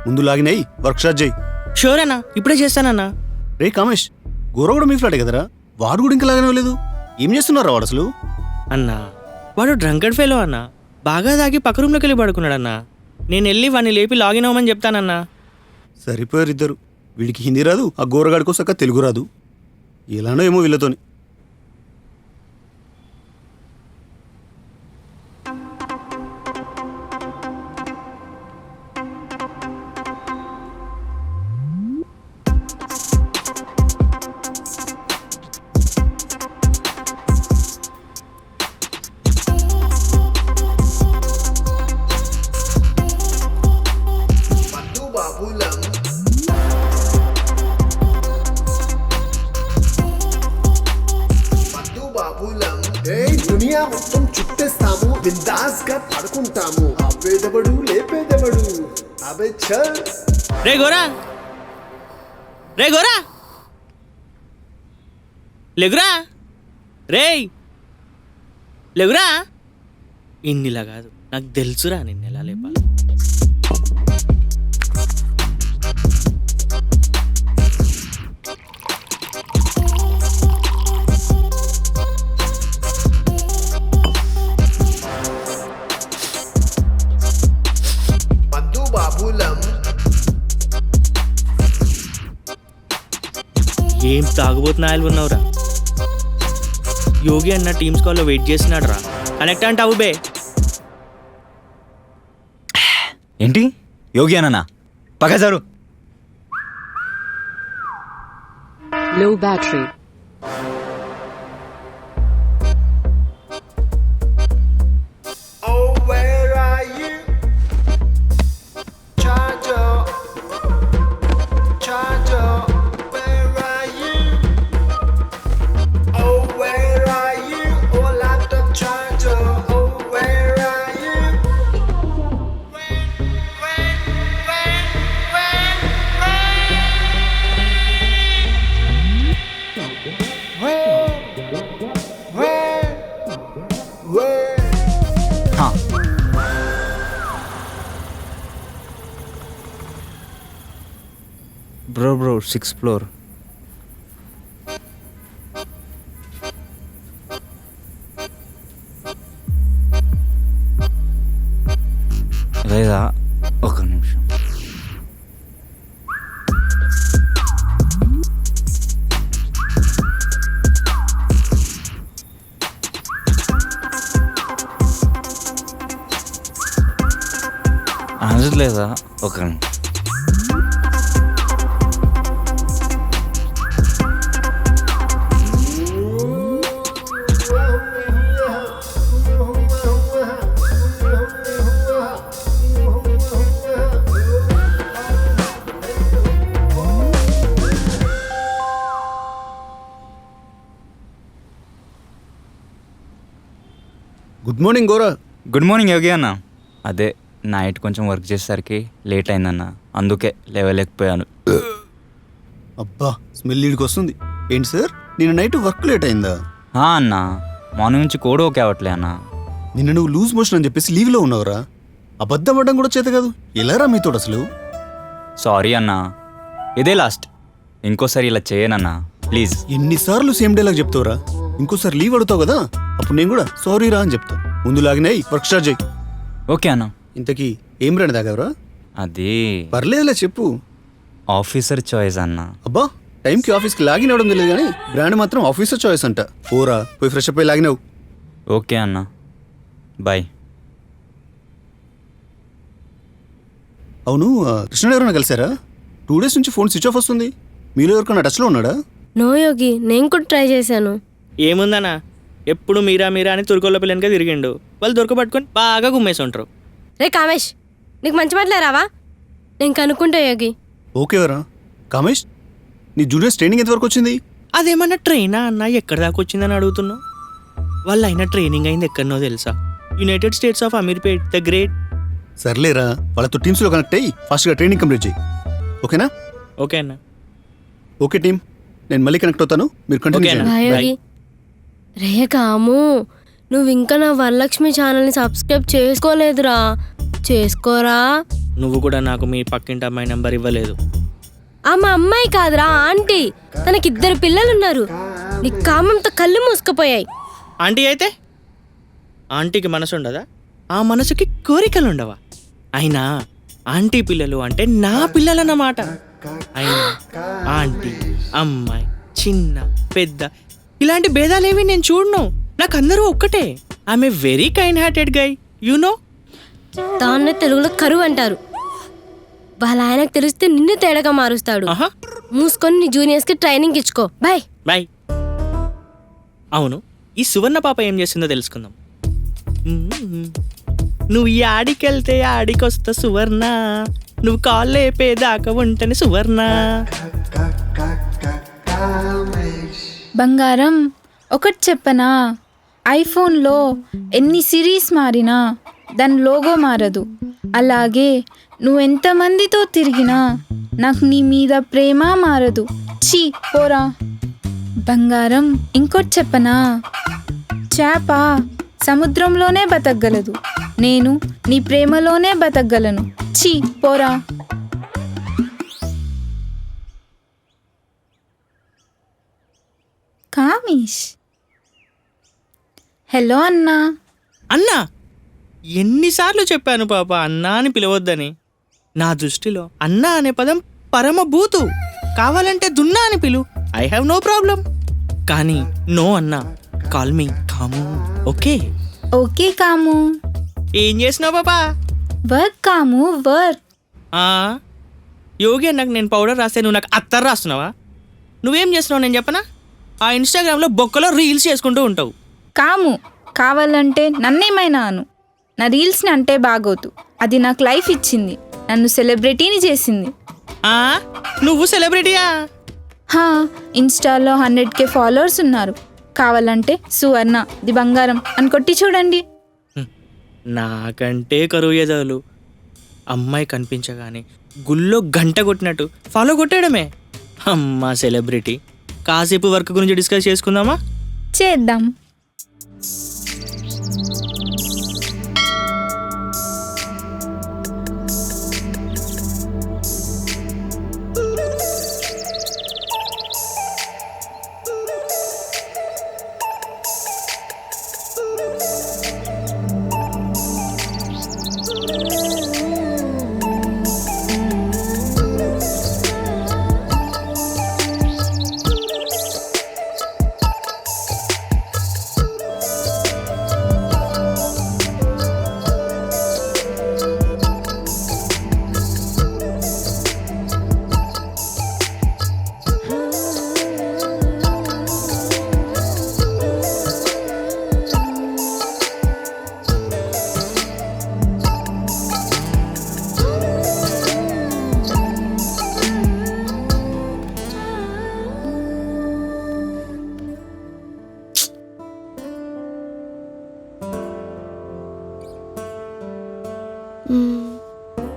S5: ముందు లాగిన్ అయ్యి వర్క్ షాట్ చేయి.
S2: షూర్ అన్నా, ఇప్పుడే చేస్తానన్నా.
S5: రే కామేష్, గోర కూడా మీ ఫ్లాటే కదరా? వాడు కూడా ఇంకా లాగిన లేదు. ఏం చేస్తున్నారా వాడు అసలు?
S2: అన్నా వాడు డ్రంకర్డ్ ఫెలో అన్నా. బాగా తాగి పక్క రూమ్లోకి వెళ్ళి పడుకున్నాడన్నా. నేను వెళ్ళి వాడిని లేపి లాగిన్ అవ్వమని చెప్తానన్నా.
S5: సరిపోయారు ఇద్దరు. వీడికి హిందీ రాదు, ఆ గోరగాడికో సక్క తెలుగు రాదు. ఎలానో ఏమో వీళ్ళతోని.
S11: దునియా మొత్తం చుట్టేస్తాము, బిందాస్ గా పడుకుంటాము. అబ్బేదెవడు లేపేదెవడు? అబే చల్.
S2: రే గోరా, రే గోరా, లేగురా, రే లేగురా. ఇన్నిలా కాదు, నాకు తెలుసురా నిన్ను ఎలా లేపాలి. ఏం తాగుబోతున్నాయలు ఉన్నావురా? యోగి అన్న టీమ్స్ కాల్లో వెయిట్ చేస్తున్నాడు రా. కనెక్ట్ అంటావు బే.
S1: ఏంటి యోగి అన్న పగజారు?
S12: Low battery.
S11: Oh, where are you? Charger, charger, where are you? Oh, where are you? Oh, laptop charger, oh, where are you?
S10: Bro 6th floor. లేదా ఒక నిమిషం. ఆన్సర్ లేదా? ఒక నిమిషం.
S5: Good morning Gora.
S10: Good morning Yogi అన్న. అదే నైట్ కొంచెం work చేసేసరికి లేట్ అయిందన్న, అందుకే లేవలేకపోయాను.
S5: అబ్బా, స్మెల్ ఈడికి వస్తుంది. ఏంటి సార్, నిన్న నైట్ వర్క్ లేట్ అయిందా?
S10: అన్న మార్నింగ్ నుంచి కోడ్ ఓకే అవ్వట్లే అన్న.
S5: నిన్న నువ్వు లూజ్ మోషన్ అని చెప్పేసి లీవ్లో ఉన్నావురా. అబద్ధం పడ్డం కూడా చేత కాదు. ఎలారా మీతో అసలు?
S10: సారీ అన్న, ఇదే లాస్ట్. ఇంకోసారి ఇలా చేయనన్నా ప్లీజ్.
S5: ఎన్నిసార్లు సేమ్ డేలాగా చెప్తావురా? ఇంకోసారి లీవ్ అడుగుతావు కదా, అప్పుడు నేను కూడా సారీ రా అని చెప్తా. ముందు లాగినాయి వర్క్ స్టార్ట్ చేయి.
S10: ఓకే అన్న.
S5: ఇంతకీ ఏం బ్రాండ్ తాగావరా?
S10: అది
S5: పర్లేదులే చెప్పు.
S10: ఆఫీసర్ చాయిస్ అన్న.
S5: అబ్బా టైంకి ఆఫీస్కి లాగిన్ అవడం తెలియదు కానీ బ్రాండ్ మాత్రం ఆఫీసర్ చాయిస్ అంట. పోరా పోయి ఫ్రెష్ అప్ అయి లాగినావు.
S10: ఓకే అన్న, బాయ్.
S5: అవును కృష్ణుడు ఎవరైనా కలిసారా? 2 days నుంచి ఫోన్ స్విచ్ ఆఫ్ వస్తుంది. మీలో ఎవరికైనా టచ్లో ఉన్నాడా?
S3: నో యోగి, నేను కూడా ట్రై చేశాను.
S2: ఏముందన్నా, ఎప్పుడు మీరా మీరా అని తురుకోళ్ళ పిల్లనికే తిరిగిండు. వాళ్ళు దొరకబట్టుకొని బాగా గుమ్మేసి ఉంటారు.
S3: రే కామేష్, నీకు మంచి మాటలే రావా? నేను కనుక్కుంటా యోగి.
S5: ఓకేవరా. కామేష్, నీ జూనియర్స్ ట్రైనింగ్ ఎంతవరకు వచ్చింది?
S2: అదేమన్నా ట్రైనా అన్న, ఎక్కడి దాకా వచ్చిందని అడుగుతున్నావు? వాళ్ళు అయినా ట్రైనింగ్ అయింది ఎక్కడనో తెలుసా? United states of Ameerpet the great.
S5: సర్లేరా, వాళ్ళతో టీమ్స్లో కనెక్ట్ అయ్యి ఫాస్ట్గా ట్రైనింగ్ కంప్లీట్ చేయి. ఓకేనా?
S2: ఓకే అన్న.
S5: ఓకే టీమ్, నేను మళ్ళీ కనెక్ట్ అవుతాను. మీరు కంటిన్యూ
S2: ఓకే అన్న.
S5: చేయండి.
S3: బాయ్ యోగి. రే కాము, నువ్వు ఇంకా నా వరలక్ష్మి ఛానల్ని సబ్స్క్రైబ్ చేసుకోలేదురా, చేసుకోరా.
S2: నువ్వు కూడా నాకు మీ పక్కింటి అమ్మాయి నెంబర్ ఇవ్వలేదు.
S3: ఆ మా అమ్మాయి కాదురా, ఆంటీ. తనకి 2 పిల్లలున్నారు. నీ కామంతో కళ్ళు మూసుకుపోయాయి.
S2: ఆంటీ అయితే ఆంటీకి మనసు ఉండదా? ఆ మనసుకి కోరికలు ఉండవా? అయినా ఆంటీ పిల్లలు అంటే నా పిల్లలన్నమాట. అయినా ఆంటీ, అమ్మాయి, చిన్న పెద్ద ఇలాంటి భేదాలేవి నేను చూడను. నాకు అందరూ ఒక్కటే. I'm a very kind hearted guy, you know.
S3: దాన్నే తెలుగులో కరువు అంటారు. వాళ్ళ ఆయనకు తెలిస్తే నిన్ను తేడాగా మారుస్తాడు. మూసుకొని నీ జూనియర్స్కి ట్రైనింగ్ ఇచ్చుకో. Bye
S2: bye. అవును, ఈ సువర్ణ పాప ఏం చేస్తుందో తెలుసుకుందాం. నువ్వు ఈ ఆడికెళ్తే ఆడికొస్తా సువర్ణ, నువ్వు కాళ్ళు లేపేదాకా ఉంటని సువర్ణ.
S13: బంగారం, ఒకటి చెప్పనా? ఐఫోన్లో ఎన్ని సిరీస్ మారినా దాని లోగో మారదు. అలాగే నువ్వు ఎంతమందితో తిరిగినా నాకు నీ మీద ప్రేమ మారదు. చీ పోరా. బంగారం, ఇంకోటి చెప్పనా? చేప సముద్రంలోనే బతకగలదు, నేను నీ ప్రేమలోనే బతకగలను. చీ పోరా. కామేష్. హలో అన్నా.
S2: అన్నా, ఎన్నిసార్లు చెప్పాను పాప అన్నా అని పిలవద్దని. నా దృష్టిలో అన్నా అనే పదం పరమభూతు. కావాలంటే దున్నా అని పిలు, ఐ హ్యావ్ నో ప్రాబ్లం. కానీ నో అన్నా, కాల్ మీ కాము. ఓకే?
S13: ఓకే కాము.
S2: ఏం చేసినావు పాపా?
S13: వర్క్ కాము, వర్క్.
S2: యోగి అన్నకు నేను పౌడర్ రాస్తే నువ్వు నాకు అత్తర్ రాస్తున్నావా? నువ్వేం చేస్తున్నావు నేను చెప్పనా? ఆ ఇన్స్టాగ్రామ్లో బొక్కలో రీల్స్ చేసుకుంటూ ఉంటావు.
S13: కాము, కావాలంటే నన్నేమైనా అను, నా రీల్స్ని అంటే బాగోతు. అది నాకు లైఫ్ ఇచ్చింది, నన్ను సెలబ్రిటీని చేసింది.
S2: నువ్వు సెలబ్రిటీయా?
S13: ఇన్స్టాలో 100K ఫాలోవర్స్ ఉన్నారు. కావాలంటే సువర్ణ ది బంగారం అని కొట్టి చూడండి.
S2: నాకంటే కరువు ఎదవలు. అమ్మాయి కనిపించగానే గుళ్ళో గంట కొట్టినట్టు ఫాలో కొట్టేయడమే. అమ్మా సెలబ్రిటీ. కాసేపు వర్క్ గురించి డిస్కస్ చేసుకుందామా?
S13: చేద్దాం.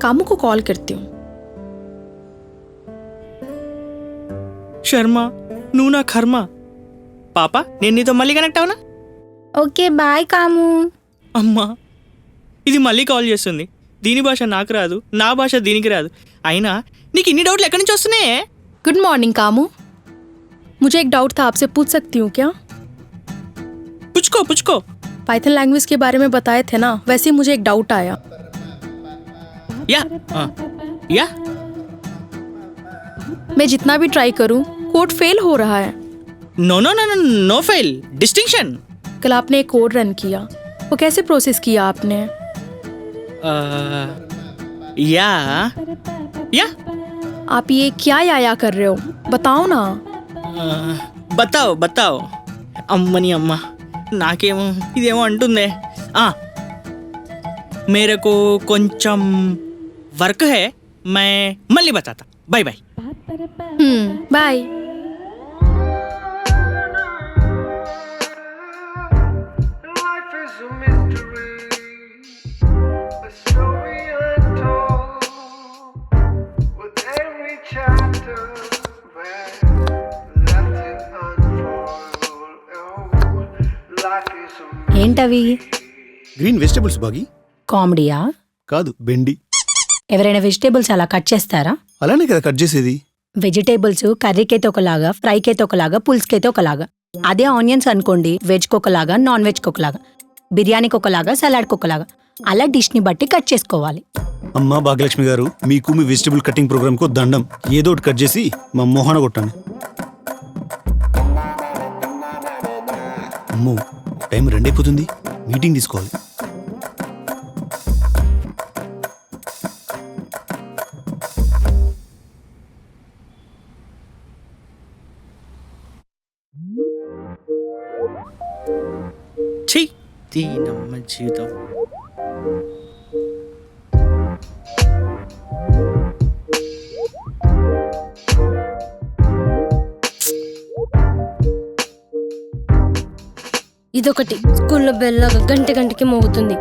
S14: कामू को कॉल करती हूँ.
S2: శర్మ, నువ్వు నా కర్మ. పాప, నేను నీతో మళ్ళీ కనెక్ట్ అవునా?
S13: ఓకే బాయ్ కాము.
S2: అమ్మా, ఇది మళ్ళీ కాల్ చేస్తుంది. దీని భాష నాకు రాదు, నా భాష దీనికి రాదు. అయినా నీకు ఇన్ని డౌట్లు ఎక్కడి నుంచి వస్తున్నాయే?
S14: गुड मॉर्निंग कामू, मुझे एक डाउट था, आपसे पूछ सकती हूँ क्या?
S2: पुचको पुचको।
S14: पाइथन लैंग्वेज के बारे में बताए थे ना, वैसे ही मुझे एक डाउट आया।
S2: या
S14: मैं जितना भी ट्राई करूं कोड फेल हो रहा है।
S2: No no no no no fail, distinction.
S14: कल आपने एक कोड रन किया, वो कैसे प्रोसेस किया आपने?
S2: या
S14: आप ये क्या या कर रहे हो, बताओ ना।
S2: बताओ बताओ। అమ్మని అమ్మ, నాకేమో ఇదేమో అంటుందే. మేరకు కొంచెం వర్క్ హై, मैं మళ్ళీ బతాతా. Bye bye.
S14: Bye.
S11: Life is a mystery, a story untold, with every chapter where left it unfold. Oh, life is a
S6: ఏంటవి?
S5: గ్రీన్ వెజిటబుల్స్ బాగి.
S6: కామెడీయా?
S5: కాదు, బెండి.
S6: ఎవరైనా వెజిటేబుల్స్ అలా కట్ చేస్తారా?
S5: అలానే కదా కట్ చేసేది.
S6: వెజిటేబుల్స్ కర్రీకైతే ఒకలాగా, ఫ్రైకైతే ఒకలాగా, పులుసుకైతే ఒకలాగా. అదే ఆనియన్స్ అనుకోండి, వెజ్కి ఒకలాగా, నాన్ వెజ్కి ఒకలాగా, బిర్యానీకి ఒకలాగా, సలాడ్కి ఒకలాగా. అలా డిష్ని బట్టి కట్ చేసుకోవాలి.
S5: అమ్మా భాగ్యలక్ష్మి గారు, మీకు మీ వెజిటబుల్ కటింగ్ ప్రోగ్రామ్కు దండం. ఏదో ఒకటి కట్ చేసి మా మోహన కొట్టండి. అమ్మో, టైం 2 అయిపోతుంది, మీటింగ్ తీసుకోవాలి.
S2: ఛీ, దీనమ్మ జీవితం.
S3: ఇదొకటి, స్కూల్లో బెల్లాగా గంటకి మోగుతుంది.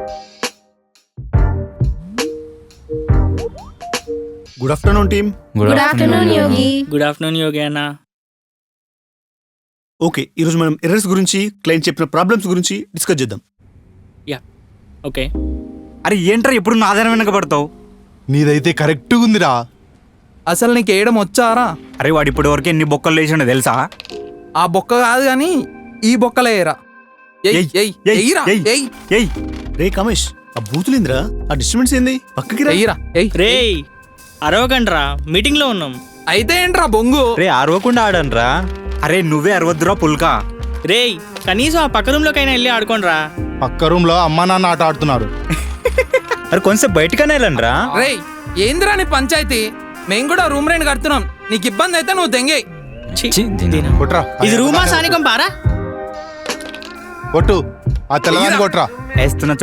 S5: Good afternoon team.
S3: Good afternoon Yogi.
S2: Good afternoon Yogi అన్న.
S5: ఓకే, ఈరోజు మనం ఎర్రర్స్ గురించి, క్లయింట్ చెప్పిన ప్రాబ్లమ్స్ గురించి డిస్కస్ చేద్దాం.
S2: ఓకే.
S10: అరే ఏంట్రా ఎప్పుడు నా ఆధారం వెనకబడతావు?
S9: నీదైతే కరెక్ట్గా ఉందిరా.
S15: అసలు నీకు వేయడం వచ్చారా?
S10: అరే వాడు ఇప్పటి వరకు ఎన్ని బొక్కలు లేచిండో తెలుసా?
S15: ఆ బొక్క కాదు కానీ ఈ బొక్కలేయరా.
S5: రే కమేష్, ఆ బూతులేంద్రా, ఆ డిస్టర్బెన్స్ ఏంది? పక్కకి రా.
S2: రే అరవకండ్రా, మీటింగ్ లో ఉన్నాం.
S15: అయితే ఏంట్రా బొంగు?
S10: రే అరవకుండా ఆడనరా. అరే నువ్వే అరవద్దురా పుల్కా.
S2: రే కనీసం ఆ పక్క రూమ్ లోకైనా వెళ్ళి ఆడుకోండ్రా.
S9: పక్క రూమ్ లో అమ్మా నాన్న ఆట ఆడుతున్నారు.
S10: అరే కొంచెం బయటకనే వెళ్ళండ్రా.
S15: రే ఏందిరా నీ పంచాయతీ? మేము కూడా రూమ్ రెంట్ కడుతున్నాం, నీకు ఇబ్బంది అయితే నువ్వు దెంగే.
S2: ఇది రూమా సానికం పారా?
S9: కొట్టు, ఆ తెల్లదాన్ని కొట్రా.
S10: వేస్తున్నా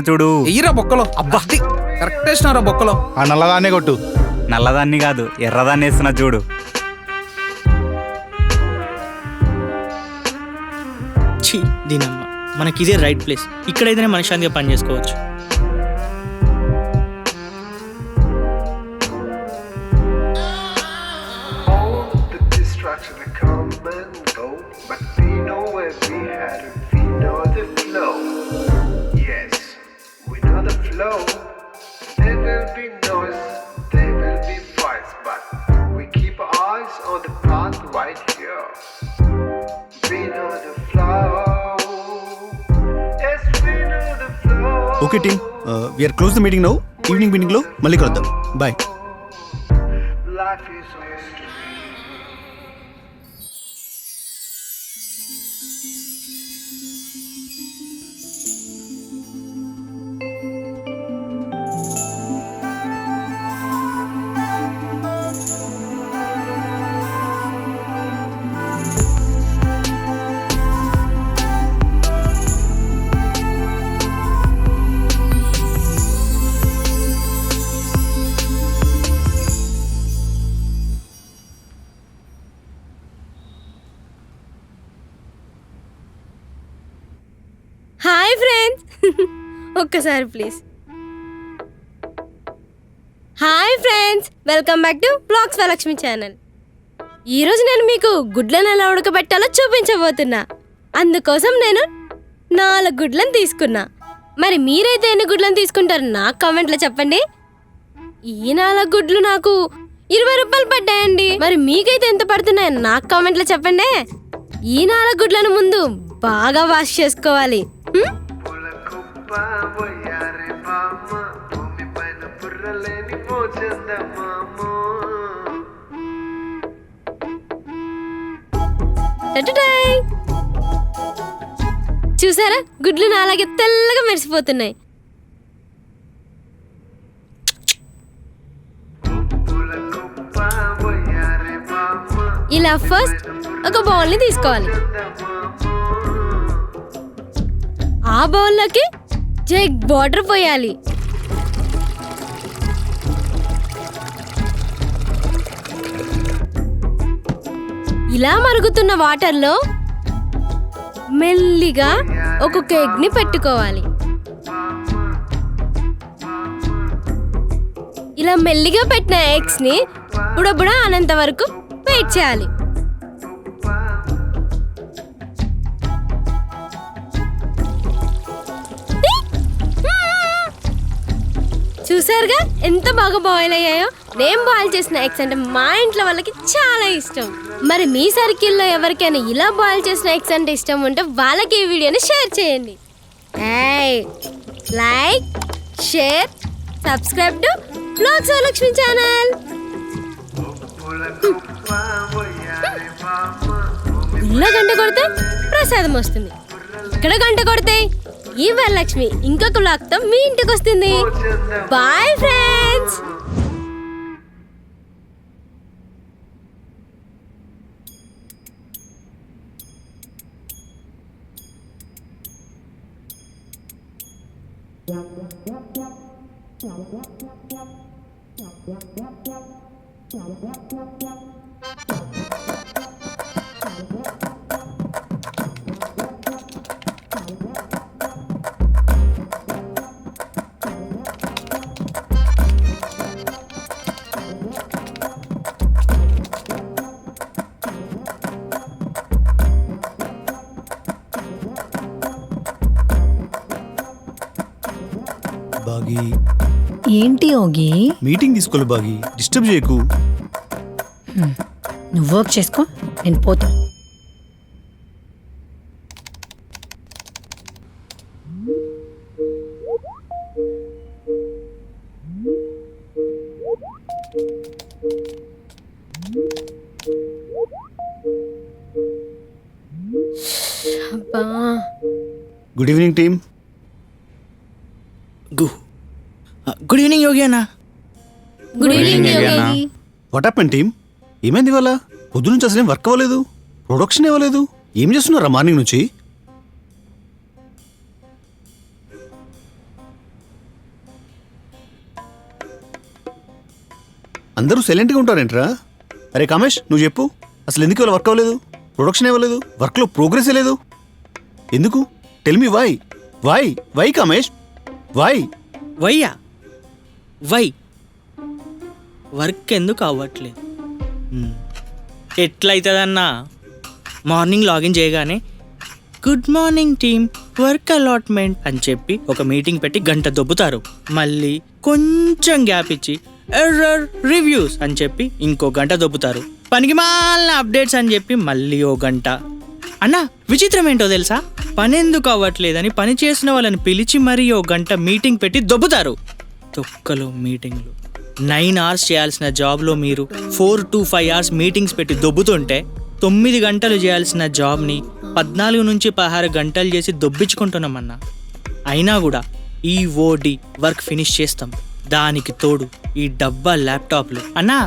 S10: చూడు.
S15: ఎయ్యిరా బొక్కలో. అబ్బా కరెక్ట్ వేసినారా బొక్కలో.
S9: ఆ నల్లదాన్నే కొట్టు.
S10: నల్లదాన్ని కాదు, ఎర్రదాన్ని వేస్తున్నా చూడు.
S2: ఛీ, దీనమ్మ, మనకి ఇదే రైట్ ప్లేస్. ఇక్కడైతేనే మనశ్శాంతిగా పని చేసుకోవచ్చు.
S11: the distraction that come and go, but we know where we had it, we know the flow. Yes, we know the flow. There will be noise, there will be fights, but we keep our eyes on the path right here. We know the flow. Yes, we know the flow.
S5: Okay team, we are close the meeting now. Evening meeting లో మళ్ళీ కలుద్దాం. Bye.
S11: Life is a mystery.
S3: Hi friends, ఒక్కసారి please. Hi friends, welcome back to blogs Varalakshmi channel. ఈరోజు నేను మీకు గుడ్లను ఎలా ఉడకబెట్టాలో చూపించబోతున్నా. అందుకోసం నేను 4 గుడ్లను తీసుకున్నా. మరి మీరైతే ఎన్ని గుడ్లను తీసుకుంటారు నాకు కామెంట్లో చెప్పండి. ఈ 4 గుడ్లు నాకు 20 రూపాయలు పడ్డాయండి. మరి మీకైతే ఎంత పడుతున్నాయో నాకు కామెంట్లో చెప్పండి. ఈ 4 గుడ్లను ముందు బాగా వాష్ చేసుకోవాలి. టటటాయ్. చూసారా గుడ్లు నాలాగే తెల్లగా మెరిసిపోతున్నాయి. ఇలా ఫస్ట్ ఒక బౌల్ని తీసుకోవాలి. ఆ బౌల్లోకి జగ్ వాటర్ పోయాలి. ఇలా మరుగుతున్న వాటర్లో మెల్లిగా ఒక్కొక్క ఎగ్ని పెట్టుకోవాలి. ఇలా మెల్లిగా పెట్టిన ఎగ్స్ని బుడబుడ అనంత వరకు వెయిట్ చేయాలి. చూసారుగా ఎంత బాగా బాయిల్ అయ్యాయో. నేను బాయిల్ చేసిన ఎగ్స్ అంటే మా ఇంట్లో వాళ్ళకి చాలా ఇష్టం. మరి మీ సర్కిల్లో ఎవరికైనా ఇలా బాయిల్ చేసిన ఎగ్స్ అంటే ఇష్టం ఉంటే వాళ్ళకి ఈ వీడియోని షేర్ చేయండి. Like, share, subscribe to blogs of Lakshmi channel. గుళ్ళో గంట కొడితే ప్రసాదం వస్తుంది. ఇక్కడ గంట కొడితే ఈ వరలక్ష్మి ఇంకొక బ్లాగ్తో మీ ఇంటికి వస్తుంది. Bye friends.
S5: బాగి
S6: ఏంటి యోగి?
S5: మీటింగ్ తీసుకోవాలి బాగి, డిస్టర్బ్ చేయకు.
S6: నువ్వు వర్క్ చేసుకో, నేను పోతా.
S5: Good evening team.
S2: Good evening Yogi అన్న.
S3: Good evening Yogi.
S5: What happen team? ఏమైంది ఇవాళ? పొద్దు నుంచి అసలు ఏం వర్క్ అవ్వలేదు, ప్రొడక్షన్ ఇవ్వలేదు. ఏం చేస్తున్నారా మార్నింగ్ నుంచి? అందరూ సైలెంట్గా ఉంటారేంట్రా? అరే కామేష్, నువ్వు చెప్పు, అసలు ఎందుకు ఇవాళ వర్క్ అవ్వలేదు, ప్రొడక్షన్ ఇవ్వలేదు, వర్క్లో ప్రోగ్రెస్ లేదు? ఎందుకు? Tell me why. Why why Kamesh, why?
S2: వయ్యా వై వర్క్ ఎందుకు అవ్వట్లేదు? ఎట్లయితుందన్నా, మార్నింగ్ లాగిన్ చేయగానే good morning team, work allotment అని చెప్పి ఒక మీటింగ్ పెట్టి గంట దొబ్బుతారు. మళ్ళీ కొంచెం గ్యాప్ ఇచ్చి ఎర్రర్ రివ్యూస్ అని చెప్పి ఇంకో గంట దొబ్బుతారు. పనికి మాలిన అప్డేట్స్ అని చెప్పి మళ్ళీ ఓ గంట. అన్నా విచిత్రం ఏంటో తెలుసా? పని ఎందుకు అవ్వట్లేదని పని చేసిన వాళ్ళని పిలిచి మరీ ఓ గంట మీటింగ్ పెట్టి దొబ్బుతారు. తొక్కలో మీటింగ్లు. 9 hours చేయాల్సిన జాబ్లో మీరు 4 to 5 hours మీటింగ్స్ పెట్టి దొబ్బుతుంటే 9 గంటలు చేయాల్సిన జాబ్ని 14 నుంచి 16 గంటలు చేసి దొబ్బించుకుంటున్నామన్నా. అయినా కూడా ఈఓడి వర్క్ ఫినిష్ చేస్తాం. దానికి తోడు ఈ డబ్బా ల్యాప్టాప్లు. అన్నా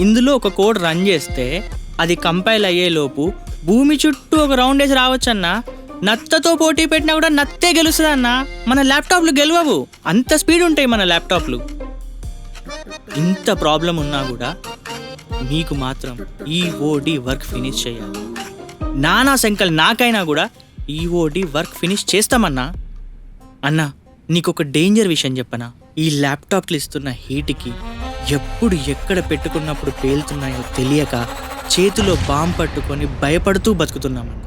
S2: ఇందులో ఒక కోడ్ రన్ చేస్తే అది కంపైల్ అయ్యేలోపు భూమి చుట్టూ ఒక రౌండ్ వేసి రావచ్చన్నా. నత్తతో పోటీ పెట్టినా కూడా నత్తే గెలుస్తుంది అన్న. మన ల్యాప్టాప్లు గెలవవు, అంత స్పీడ్ ఉంటాయి మన ల్యాప్టాప్లు. ఇంత ప్రాబ్లం ఉన్నా కూడా మీకు మాత్రం ఈఓడి వర్క్ ఫినిష్ చేయాలి. నానా సంకల్ నాకైనా కూడా ఈఓడి వర్క్ ఫినిష్ చేస్తామన్నా. అన్నా నీకు ఒక డేంజర్ విషయం చెప్పనా? ఈ ల్యాప్టాప్లు ఇస్తున్న హీట్కి ఎప్పుడు ఎక్కడ పెట్టుకున్నప్పుడు పేలుతున్నాయో తెలియక చేతిలో బాంబు పట్టుకొని భయపడుతూ బతుకుతున్నామన్నా.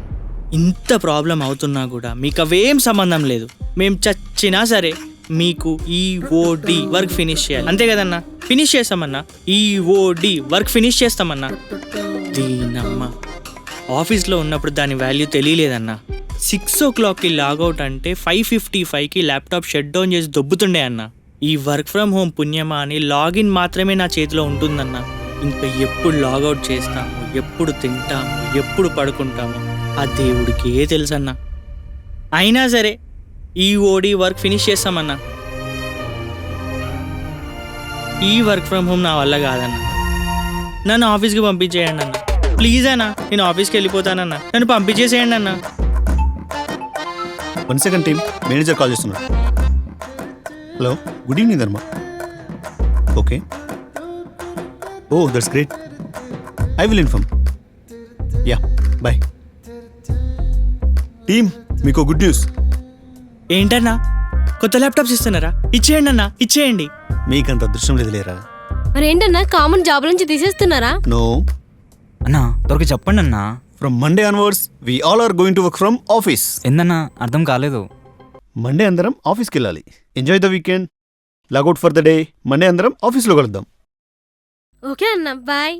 S2: ఇంత ప్రాబ్లం అవుతున్నా కూడా మీకు అవేం సంబంధం లేదు. మేము చచ్చినా సరే మీకు ఈఓడి వర్క్ ఫినిష్ చేయాలి, అంతే కదన్నా? ఫినిష్ చేస్తామన్నా, ఈఓడి వర్క్ ఫినిష్ చేస్తామన్నా. దీనమ్మ ఆఫీస్లో ఉన్నప్పుడు దాని వాల్యూ తెలియలేదన్నా. 6 o'clockకి లాగౌట్ అంటే 5:55కి ల్యాప్టాప్ షట్ డౌన్ చేసి దొబ్బుతుండే అన్న. ఈ వర్క్ ఫ్రమ్ హోమ్ పుణ్యమా అని లాగిన్ మాత్రమే నా చేతిలో ఉంటుందన్న. ఇంకా ఎప్పుడు లాగౌట్ చేస్తాము, ఎప్పుడు తింటాము, ఎప్పుడు పడుకుంటాము ఆ దేవుడికే తెలుసన్న. అయినా సరే ఈ ఓడి వర్క్ ఫినిష్ చేస్తామన్నా. ఈ వర్క్ ఫ్రమ్ హోమ్ నా వల్ల కాదన్న. నన్ను ఆఫీస్కి పంపించేయండి అన్న, ప్లీజ్ అన్న. నేను ఆఫీస్కి వెళ్ళిపోతానన్నా, నన్ను పంపించేసేయండి అన్న.
S5: 1 సెకండ్ టీమ్, మేనేజర్ కాల్ చేస్తున్నాడు. Hello, good evening Dharma. Okay, oh that's great, I will inform. Yeah, bye. Team, మీకు గుడ్ న్యూస్.
S2: ఏంటన్నా, కొత్త ల్యాప్టాప్స్ ఇస్తున్నారా? ఇచ్చేయండి అన్న, ఇచ్చేయండి.
S5: మీకంత అదృష్టం లేదు లేరా.
S3: మరేంటన్నా కామన్ జాబ్ నుంచి తీసేస్తున్నారా?
S5: నో
S10: అన్నా, త్వరగా చెప్పండి అన్నా.
S5: From Monday onwards we all are going to work from office.
S10: ఏందన్నా, అర్థం కాలేదు.
S5: మండే అందరం ఆఫీస్కి వెళ్ళాలి. Enjoy the weekend, logout for the day. Monday అందరం ఆఫీస్లో కలుద్దాం.
S3: ఓకే అన్న, బాయ్.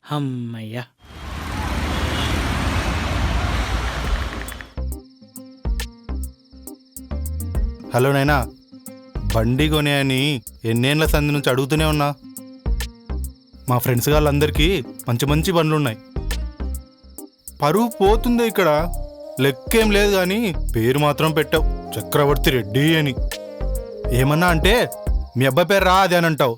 S2: అమ్మయ్యా.
S9: హలో నైనా, బండి కొనే అని ఎన్నేళ్ల సంది నుంచి అడుగుతూనే ఉన్నా. మా ఫ్రెండ్స్ వాళ్ళందరికీ మంచి మంచి బండ్లు ఉన్నాయి. పరువు పోతుందే ఇక్కడ, లెక్కేం లేదు కానీ పేరు మాత్రం పెట్టావు, చక్రవర్తి రెడ్డి అని. ఏమన్నా అంటే మీ అబ్బాయి పేరు రా అది అని అంటావు.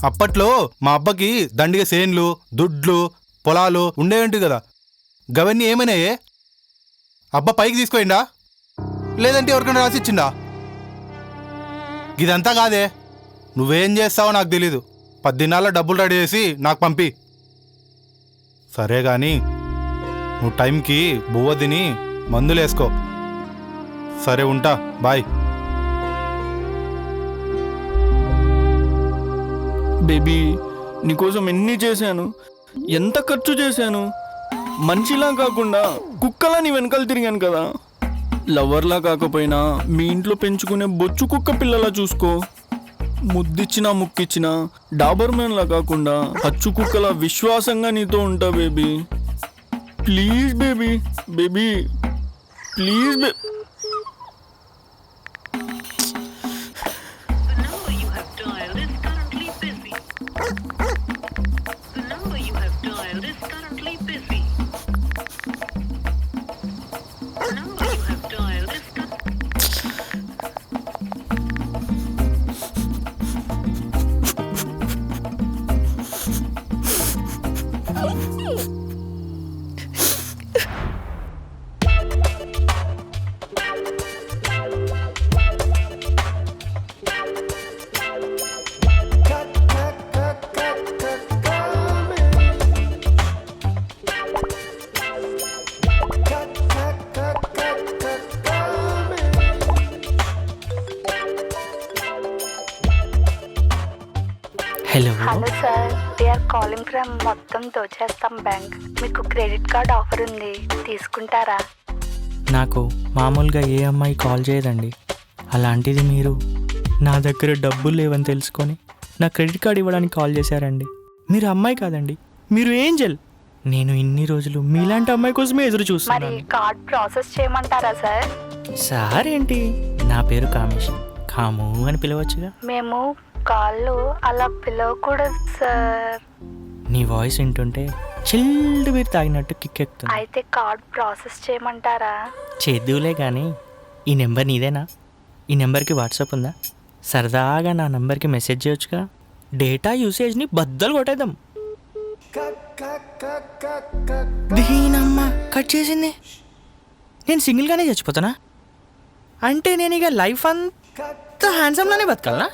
S9: అప్పట్లో మా అబ్బకి దండిగా సేన్లు, దుడ్లు, పొలాలు ఉండేవంటి కదా, గవన్నీ ఏమైనాయే? అబ్బా పైకి తీసుకోయిండా లేదంటే ఎవరికైనా రాసిచ్చిండా? ఇదంతా కాదే, నువ్వేం చేస్తావో నాకు తెలీదు. 10 దినాల్లో డబ్బులు రెడీ చేసి నాకు పంపి. సరే కానీ నువ్వు టైంకి బువ్వ తిని మందులేసుకో. సరే ఉంటా, బాయ్.
S16: బేబీ, నీకోసం ఎన్ని చేశాను, ఎంత ఖర్చు చేశాను. మనిషిలా కాకుండా కుక్కలా నీ వెనకాల తిరిగాను కదా. లవర్లా కాకపోయినా మీ ఇంట్లో పెంచుకునే బొచ్చు కుక్క పిల్లలా చూసుకో. ముద్దిచ్చినా ముక్కిచ్చినా డాబర్మెన్లా కాకుండా అచ్చు కుక్కలా విశ్వాసంగా నీతో ఉంటా baby. Please baby, baby please bae.
S2: Hello
S4: hello sir, we are calling from మొత్తం దోచేస్తాం బ్యాంక్. మీకు క్రెడిట్ కార్డ్ ఆఫర్ ఉంది, తీసుకుంటారా?
S2: నాకు మామూలుగా ఏ అమ్మాయి కాల్ చేయదండి. అలాంటిది మీరు నా దగ్గర డబ్బులు లేవని తెలుసుకొని నా క్రెడిట్ కార్డ్ ఇవ్వడానికి కాల్ చేశారండి. మీరు అమ్మాయి కాదండి, మీరు ఏంజెల్. నేను ఇన్ని రోజులు మీలాంటి అమ్మాయి కోసమే ఎదురు
S4: మరి
S2: చూస్తున్నాను.
S4: కార్డ్ ప్రాసెస్ చేయమంటారా సార్?
S2: సార్ ఏంటి, నా పేరు కామేష్, కాము అని పిలవచ్చుగా.
S4: మేము కాళ్ళు అలా పిలవకూడదు సార్.
S2: నీ వాయిస్ వింటుంటే చిల్డ్ బీర్ తాగినట్టు కిక్కెక్కుతుంది.
S4: అయితే కార్డ్ ప్రాసెస్ చేయమంటారా?
S2: చేద్దులే కానీ ఈ నెంబర్ నీదేనా? ఈ నెంబర్కి వాట్సాప్ ఉందా? సరదాగా నా నెంబర్కి మెసేజ్ చేయొచ్చుగా. డేటా యూసేజ్ని బద్దలు కొట్టేద్దాం. దీనమ్మ కట్ చేసింది. నేను సింగిల్గానే చచ్చిపోతానా? అంటే నేను ఇక లైఫ్ అంతా హ్యాండ్సమ్లానే బతకాలనా?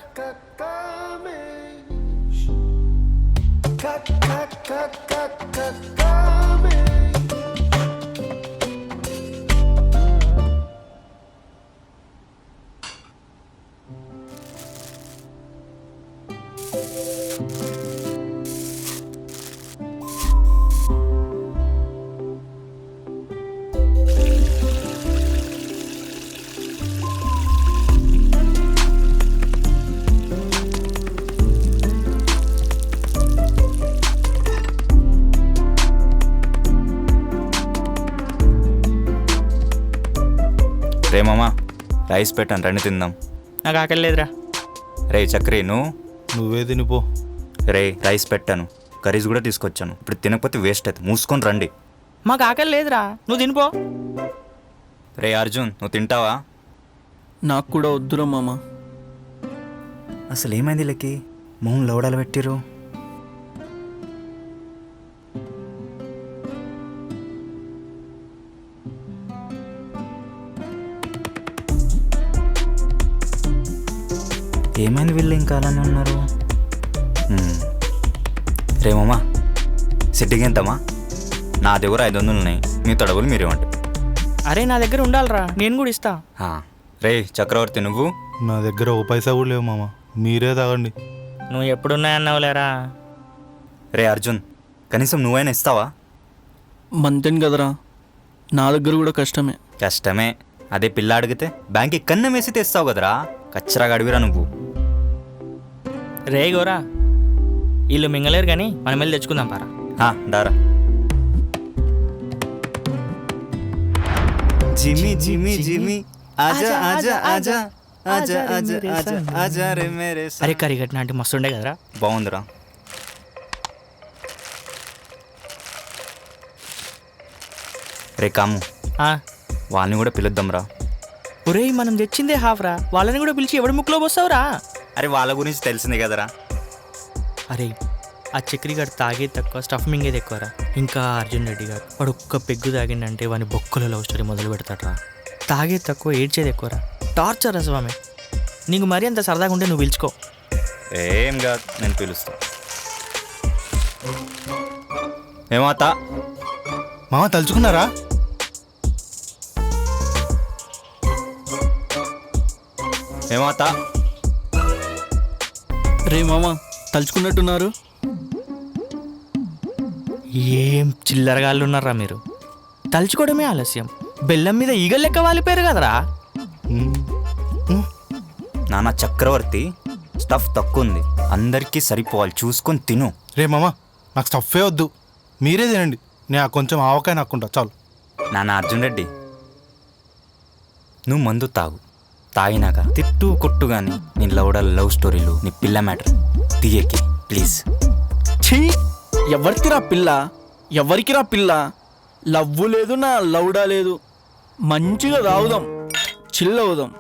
S10: రే మామా రైస్ పెట్టాను రండి తిందాం.
S2: నాకు ఆకలి లేదురా.
S10: రే చక్రి
S9: నువ్వే తినిపో.
S10: రే రైస్ పెట్టాను, కర్రీస్ కూడా తీసుకొచ్చాను. ఇప్పుడు తినకపోతే వేస్ట్ అవుతుంది. మూసుకొని రండి.
S2: మాకు ఆకలి లేదురా, నువ్వు తినిపో.
S10: రే అర్జున్ నువ్వు తింటావా?
S16: నాకు కూడా వద్దురా మామ.
S10: అసలు ఏమైంది లెక్కి మొహం లవడాలు పెట్టిరు? ఏమైంది వీళ్ళు ఇంకా అలానే ఉన్నారు? రే మామా సిట్టింగ్ ఎంతమ్మా? నా దగ్గర 500 ఉన్నాయి, మీ తడవులు మీరేమంటే.
S2: అరే నా దగ్గర ఉండాలిరా, నేను కూడా ఇస్తా.
S10: రే చక్రవర్తి నువ్వు?
S9: నా దగ్గర ఒక పైసా కూడా లేవు మామ, మీరే తాగండి.
S2: నువ్వు ఎప్పుడున్నాయన్నావులేరా.
S10: రే అర్జున్ కనీసం నువ్వైనా ఇస్తావా?
S16: మంతేను కదరా, నా దగ్గర కూడా కష్టమే.
S10: కష్టమే, అదే పిల్ల అడిగితే బ్యాంక్కి కన్నం వేసి తెస్తావు కదరా. కచ్చరాగా అడిగిరా నువ్వు.
S2: రే గోరా వీళ్ళు మింగలేరు కానీ మనం వెళ్ళి తెచ్చుకుందాం పారా.
S10: దారా. జిమి జిమి జిమి ఆజా ఆజా ఆజా ఆజా ఆజా ఆజా ఆజా రే మేరే.
S2: అరే కర్రీ కట్టిన అంటే మస్తు ఉండే కదరా.
S10: బాగుందిరా. రే కాము వాళ్ళని కూడా పిలుద్దాంరా.
S2: ఒరేయ్ మనం తెచ్చిందే హాఫ్ రా, వాళ్ళని కూడా పిలిచి ఎవడి ముక్కులో పోస్తావురా.
S10: అరే వాళ్ళ గురించి తెలిసిందే కదరా.
S2: అరే ఆ చక్రి గారు తాగే తక్కువ, స్టఫ్ మింగేది ఎక్కువరా. ఇంకా అర్జున్ రెడ్డి గారు వాడు ఒక్క పెగ్గు తాగిందంటే వాని బొక్కల లవ్ స్టోరీ మొదలు పెడతాడరా. తాగే తక్కువ, ఏడ్చేది ఎక్కువరా. టార్చర్ స్వామి. నీకు మరీ అంత సరదాగా ఉంటే నువ్వు పిలుచుకో.
S10: ఏం కాదు, నేను పిలుస్తా. ఏమాతా
S9: మామ తలుచుకున్నారా?
S10: ఏమాతా
S16: రే మామ తలుచుకున్నట్టున్నారు.
S2: ఏం చిల్లరగాళ్ళు ఉన్నారా మీరు. తలుచుకోవడమే ఆలస్యం, బెల్లం మీద ఈగలు లెక్క వాలిపోయారు కదరా.
S10: నాన్న చక్రవర్తి స్టఫ్ తక్కువ ఉంది, అందరికీ సరిపోవాలి, చూసుకొని తిను.
S9: రే మామ నాకు స్టఫే వద్దు, మీరే తినండి. నేను కొంచెం ఆవకాయ నాకుంటా చాలు.
S10: నాన్న అర్జున్ రెడ్డి నువ్వు మందు తాగు, తాగినాక తిట్టు కొట్టు కానీ నీ లవ్ స్టోరీలు, నీ పిల్ల మ్యాటర్ తీయకి ప్లీజ్.
S16: ఛీ, ఎవరికిరా పిల్ల, ఎవరికిరా పిల్ల? లవ్వు లేదు, నా లౌడా లేదు. మంచిగా తాగుదాం, చిల్ అవుదాం.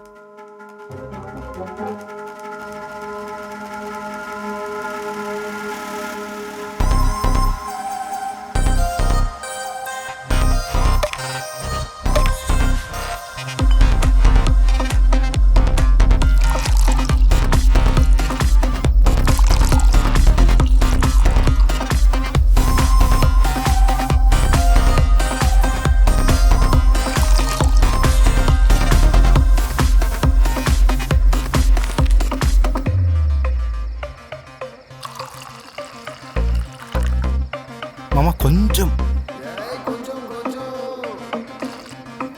S9: మామ కొంచెం,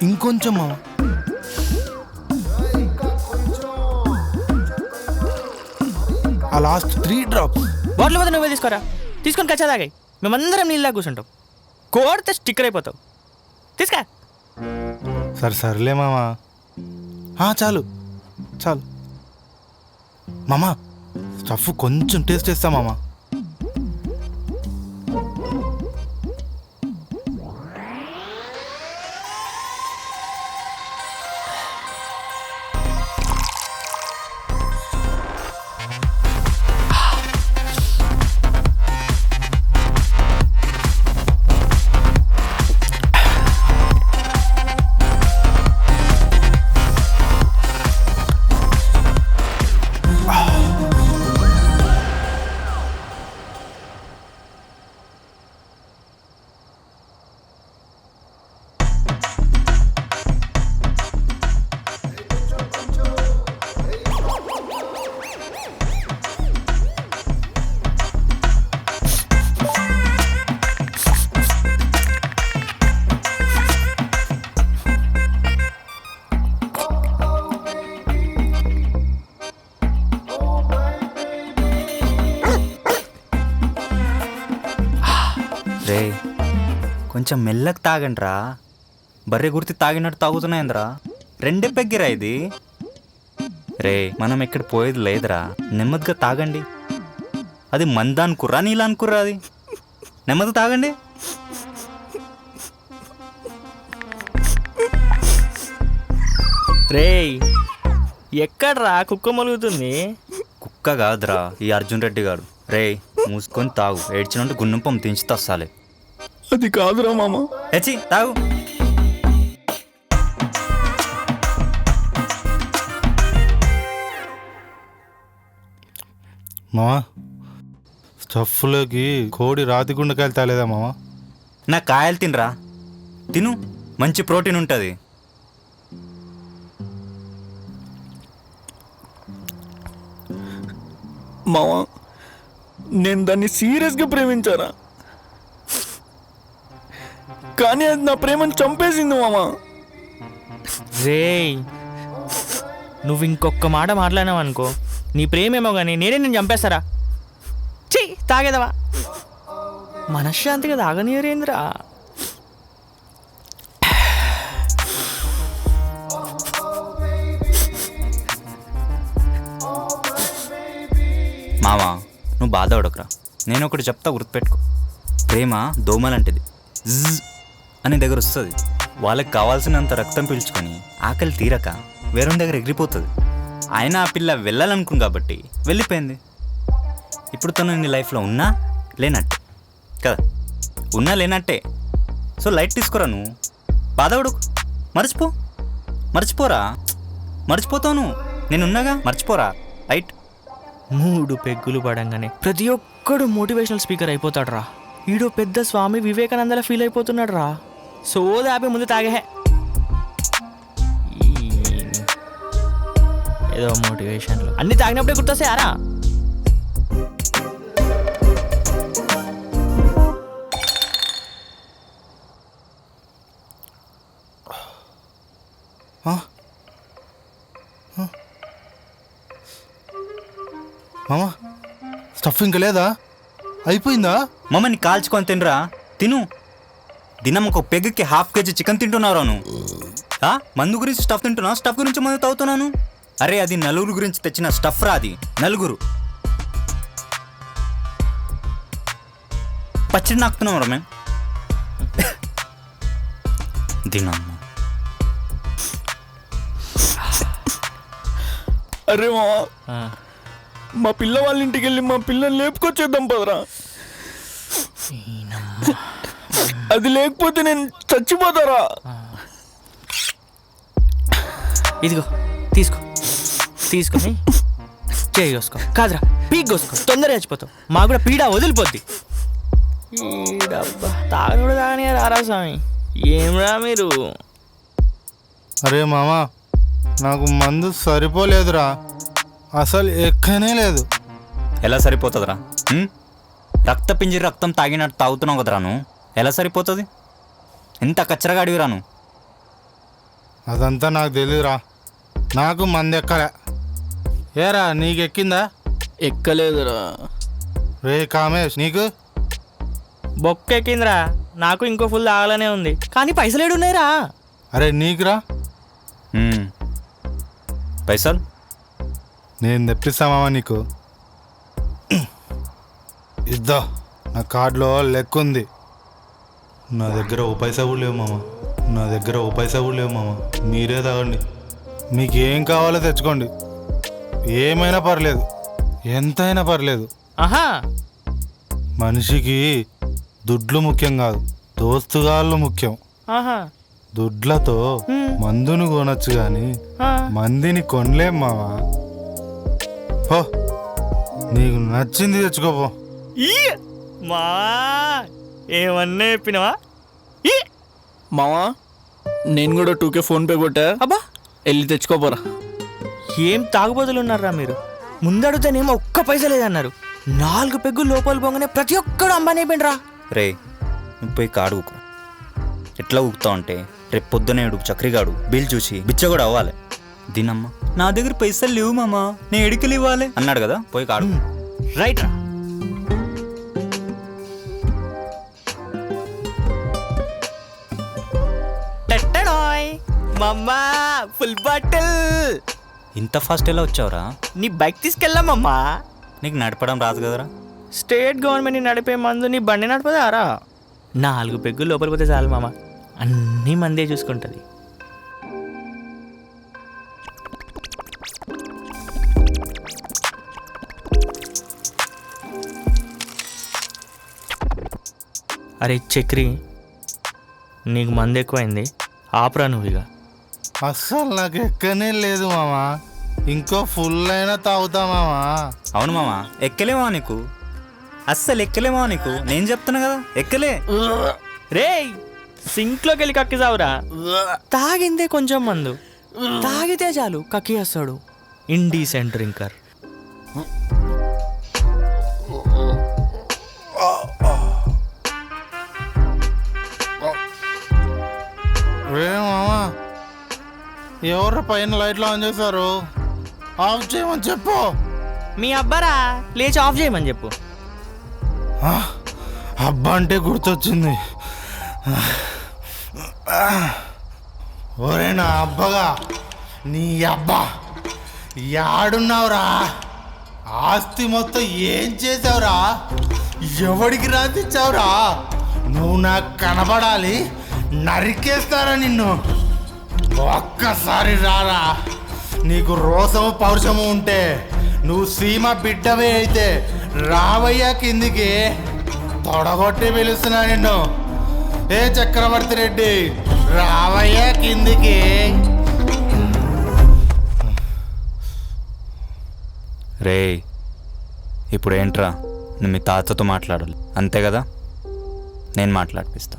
S9: ఇంకొంచెం మామ. ఆ లాస్ట్ 3 drops.
S2: బాటిల్ పోతే నువ్వే తీసుకోరా, తీసుకొని కచ్చా తాగాయి. మేమందరం నీళ్ళ కూర్చుంటాం, కోడితే స్టిక్కర్ అయిపోతావు. తీసుకా.
S9: సర్లే మామ, చాలు చాలు. మామ స్టఫ్ కొంచెం టేస్ట్ చేస్తా మామ.
S10: రే కొంచెం మెల్లగా తాగండి రా. బర్రె గుర్తి తాగినట్టు తాగుతున్నాయంద్రా. రెండే పెగ్గిరా ఇది. రే మనం ఇక్కడ పోయేది లేదురా, నెమ్మదిగా తాగండి. అది మంద అనుకుర్రా నీళ్ళ అనుకుర్రా, అది నెమ్మది తాగండి.
S2: రేయ్ ఎక్కడ్రా కుక్క మొలుగుతుంది?
S10: కుక్క కాదురా ఈ అర్జున్ రెడ్డి గారు. రే మూసుకొని తాగు, ఏడ్చినంటే గున్నంపం దించి తస్సాలే.
S16: అది కాదురా మామ.
S10: హెచ్చి తాగు.
S9: మావా స్టఫ్లోకి కోడి రాతి గుండకాయలు తాలేదా మావా?
S10: నా కాయలు తినరా, తిను, మంచి ప్రోటీన్ ఉంటుంది.
S16: మావా నేను దాన్ని సీరియస్గా ప్రేమించారా, కానీ అది నా ప్రేమను చంపేసింది మామా.
S2: రేయ్ నువ్వు ఇంకొక మాట మాట్లాడినావు అనుకో, నీ ప్రేమేమో కానీ నేను చంపేస్తారా? చీ తాగేదవా, మనశ్శాంతిగా తాగనీరేంద్రా.
S10: మావా నువ్వు బాధపడకురా, నేను ఒకటి చెప్తా గుర్తుపెట్టుకో. ప్రేమ దోమలాంటిది, జిజ్ అని దగ్గర వస్తుంది. వాళ్ళకి కావాల్సినంత రక్తం పీల్చుకొని ఆకలి తీరక వేరే దగ్గర ఎగిరిపోతుంది. ఆయన ఆ పిల్ల వెళ్ళాలనుకుంది కాబట్టి వెళ్ళిపోయింది. ఇప్పుడు తను నీ లైఫ్లో ఉన్నా లేనట్టే కదా, ఉన్నా లేనట్టే. సో లైట్ తీసుకోరా, నువ్వు బాధపడకు, మర్చిపోరా, మర్చిపోతావు. నేనున్నాగా, మర్చిపోరా. లైట్
S2: 3 పెగ్గులు పడంగానే ప్రతి ఒక్కడు మోటివేషనల్ స్పీకర్ అయిపోతాడు రా. ఈడో పెద్ద స్వామి వివేకానందలా ఫీల్ అయిపోతున్నాడు రా. సోదా ఆపి ముందు తాగే, ఏదో మోటివేషన్లు అన్ని తాగినప్పుడే గుర్తొస్తాయారా?
S9: మామా స్టఫ్ ఇంకా లేదా, అయిపోయిందా?
S10: మమ్మల్ని కాల్చుకొని తినరా, తిను. దినం ఒక పెగ్గుకి 1/2 kg చికెన్ తింటున్నారా నువ్వు? మందు గురించి స్టఫ్ తింటున్నావు, స్టఫ్ గురించి మందు తాగుతున్నాను. అరే అది నలుగురు గురించి తెచ్చిన స్టఫ్ రా, అది నలుగురు. పచ్చడి నాకుతున్నాం రా మేము. దినమ్మ
S16: అరే మావా, మా పిల్ల వాళ్ళ ఇంటికి వెళ్ళి మా పిల్లని లేపుకొచ్చేద్దాం పదరా. అది లేకపోతే నేను చచ్చిపోతారా.
S2: ఇదిగో తీసుకొని చేయి కోసుకో, కాదురా పీక్ కోసుకో, తొందరగా చచ్చిపోతావు. మాకు కూడా పీడ వదిలిపోద్ది. ఈడబ్బా తాగనుడు తాగనే రారా స్వామి, ఏమ్రా మీరు?
S9: అరే మామా నాకు మందు సరిపోలేదురా, అసలు ఎక్కనే లేదు.
S10: ఎలా సరిపోతుందిరా? రక్త పింజరి రక్తం తాగినట్టు తాగుతున్నావు కదరా నువ్వు, ఎలా సరిపోతుంది? ఎంత కచ్చరగాడివిరా నువ్వు.
S9: అదంతా నాకు తెలియదురా, నాకు మంది ఎక్కలే. ఏరా నీకెక్కిందా?
S16: ఎక్కలేదురా.
S9: రే కామేష్ నీకు?
S2: బొక్క ఎక్కిందిరా, నాకు ఇంకో ఫుల్ తాగాలనే ఉంది, కానీ పైసలు ఏడున్నాయిరా.
S9: అరే నీకురా?
S10: పైసలు
S9: నేను తెప్పిస్తామా నీకు? ఇద్దా, నా కార్డులో లెక్క ఉంది. నా దగ్గర ఓ పైసా కూడా లేవు మామ, మీరే తాగండి. మీకు ఏం కావాలో తెచ్చుకోండి, ఏమైనా పర్లేదు, ఎంతైనా పర్లేదు.
S2: ఆహా,
S9: మనిషికి దుడ్లు ముఖ్యం కాదు, దోస్తుగాళ్ళు ముఖ్యం.
S2: ఆహా,
S9: దుడ్లతో మందును కొనొచ్చు కానీ మందిని కొనలేం మావా. పో, నీకు నచ్చింది తెచ్చుకోపో.
S2: మా ఏమన్నా చెప్పినవా?
S16: మావా నేను కూడా 2K ఫోన్పే కొట్టా,
S2: అబ్బా
S16: వెళ్ళి తెచ్చుకోపోరా.
S2: ఏం తాగుబోతులు ఉన్నారా మీరు? ముందడుగుతానేమో ఒక్క పైసా లేదన్నారు, 4 పెగ్గులు లోపల పోగానే ప్రతి ఒక్కడు అంబానీ అయిపోయినరా.
S10: రే నువ్వు పోయి కాడు ఊకు. ఎట్లా ఊగుతావు అంటే రేపు పొద్దునేడు చక్రిగాడు బిల్ చూసి బిచ్చ కూడా అవ్వాలి. దీనమ్మ నా దగ్గర పైసలు లేవు మామా, నేను ఎడికలు ఇవ్వాలి అన్నాడు కదా, పోయి కాడు.
S2: రైట్ రా. మమ్మా ఫుల్ బాటిల్.
S10: ఇంత ఫాస్ట్ ఎలా వచ్చావురా?
S2: నీ బైక్ తీసుకెళ్ళామమ్మా.
S10: నీకు నడపడం రాదు కదరా?
S2: స్టేట్ గవర్నమెంట్ నడిపే మందు నీ బండి నడపదారా? 4 పెగ్గులు లోపల పోతే చాలు మామ, అన్నీ మందే చూసుకుంటుంది. అరే చక్రి, నీకు మందు ఎక్కువైంది, ఆపరా నువ్వు ఇక.
S9: అస్సలు నాకు ఎక్కనే లేదు మామా. ఇంకో ఫుల్ అయినా తాగుతా మామా.
S10: అవును మామా, ఎక్కలేమా నీకు? అస్సలు ఎక్కలేమా నీకు? నేను చెప్తున్నా కదా, ఎక్కలే.
S2: రేయ్, సింక్లోకి వెళ్ళి కక్కి చావురా. తాగిందే కొంచెం మందు, తాగితే చాలు కక్కి వస్తాడు. Indecent drinker.
S9: రే మామా, ఎవరు పైన లైట్లు ఆన్ చేశారు? ఆఫ్ చేయమని చెప్పు.
S2: మీ అబ్బారా, లేచి ఆఫ్ చేయమని చెప్పు.
S9: అబ్బా అంటే గుర్తొచ్చింది. ఒరే నా అబ్బగా, నీ అబ్బా యాడున్నావురా? ఆస్తి మొత్తం ఏం చేసావురా? ఎవడికి రాసిచ్చావురా? నువ్వు నాకు కనబడాలి, నరికేస్తారా నిన్ను. ఒక్కసారి రారా. నీకు రోసము పౌరుషము ఉంటే, నువ్వు సీమ బిడ్డవే అయితే రావయ్యా కిందికి. తొడగొట్టి పిలుస్తున్నా నిన్ను. ఏ చక్రవర్తి రెడ్డి, రావయ్యా కిందికి.
S10: రే, ఇప్పుడు ఏంట్రా? నువ్వు మీ తాతతో మాట్లాడాలి అంతే కదా? నేను మాట్లాడిపిస్తా.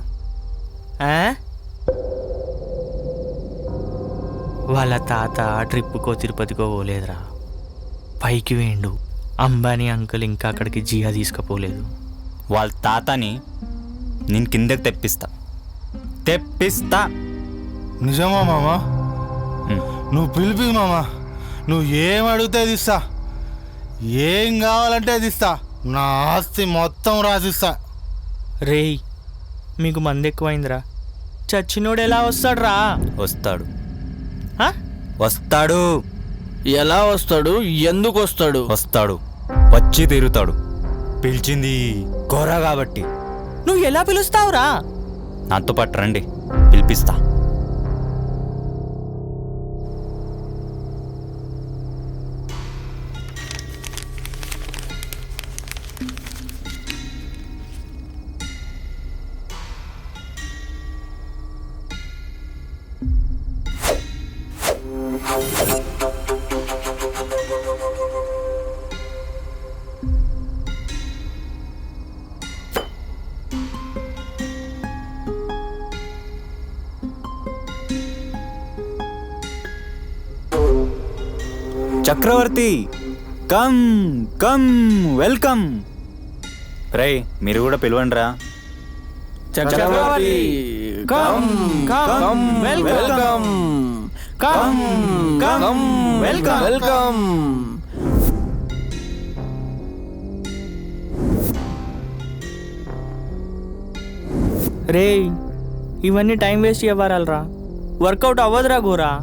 S2: వాళ్ళ తాత ట్రిప్పుకో తిరుపతికో పోలేదురా, పైకి వేయండు. అంబానీ అంకుల్ ఇంకా అక్కడికి జియా తీసుకుపోలేదు.
S10: వాళ్ళ తాతని నేను కిందకి తెప్పిస్తా.
S9: నిజమా మామా? నువ్వు పిలిపి మామా. నువ్వు ఏం అడిగితే అది ఇస్తా. ఏం కావాలంటే అది ఇస్తా. నా ఆస్తి మొత్తం రాసిస్తా.
S2: రేయ్, మీకు మంది ఎక్కువైందిరా. చచ్చినోడు ఎలా వస్తాడురా?
S10: వస్తాడు.
S16: ఎలా వస్తాడు? ఎందుకు వస్తాడు?
S10: వస్తాడు, వచ్చి తిరుగుతాడు. పిలిచింది ఘోర కాబట్టి.
S2: నువ్వు ఎలా పిలుస్తావురా?
S10: నాతో పాటు రండి, పిలిపిస్తా. Chakravarthi, come come, welcome. రే, మీరు కూడా పిలవండి రా.
S16: Chakravarthi, come come, welcome. Come come, welcome welcome.
S2: రేయ్, ఇవన్నీ టైం వేస్ట్ ఇవ్వాలరా, వర్కౌట్ అవ్వదురా గోరా.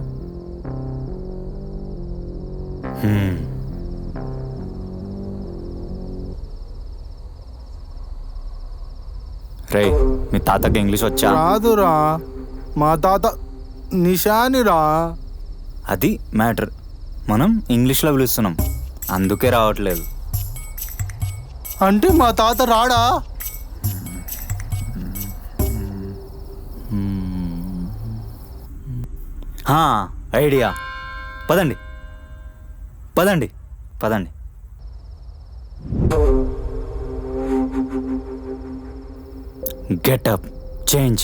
S10: రే, మీ తాతకి ఇంగ్లీష్ వచ్చా?
S9: రాదురా. మా తాత నిషానిరా.
S10: అది మ్యాటర్. మనం ఇంగ్లీష్లో పిలుస్తున్నాం, అందుకే రావట్లేదు.
S9: అంటే మా తాత రాడా?
S10: ఐడియా. పదండి పదండి పదండి. Getup change.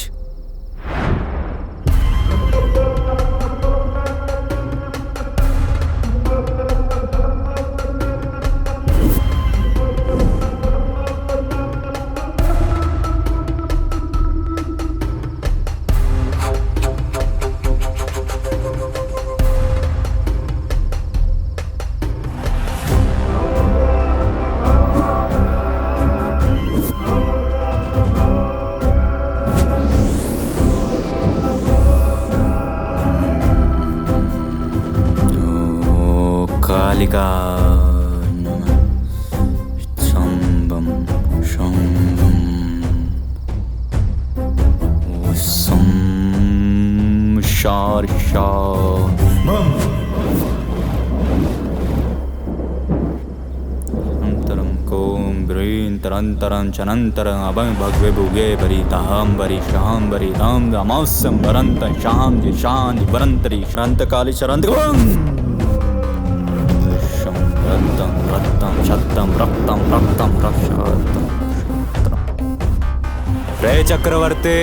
S10: నమః శంభం శంభం సం షార్షా అంతరం కోం బ్రీం తరంతరం చనంతరం అభం భగ్వే భుగే భరితాం వరిషాం తాం అమాస్యం వరంత శాం శాంతి వరంతరి శాంతకాలి శరంతం రక్తం రక్తం శక్తం రక్తం రక్తం రక్షార్థం రే చక్రవర్తి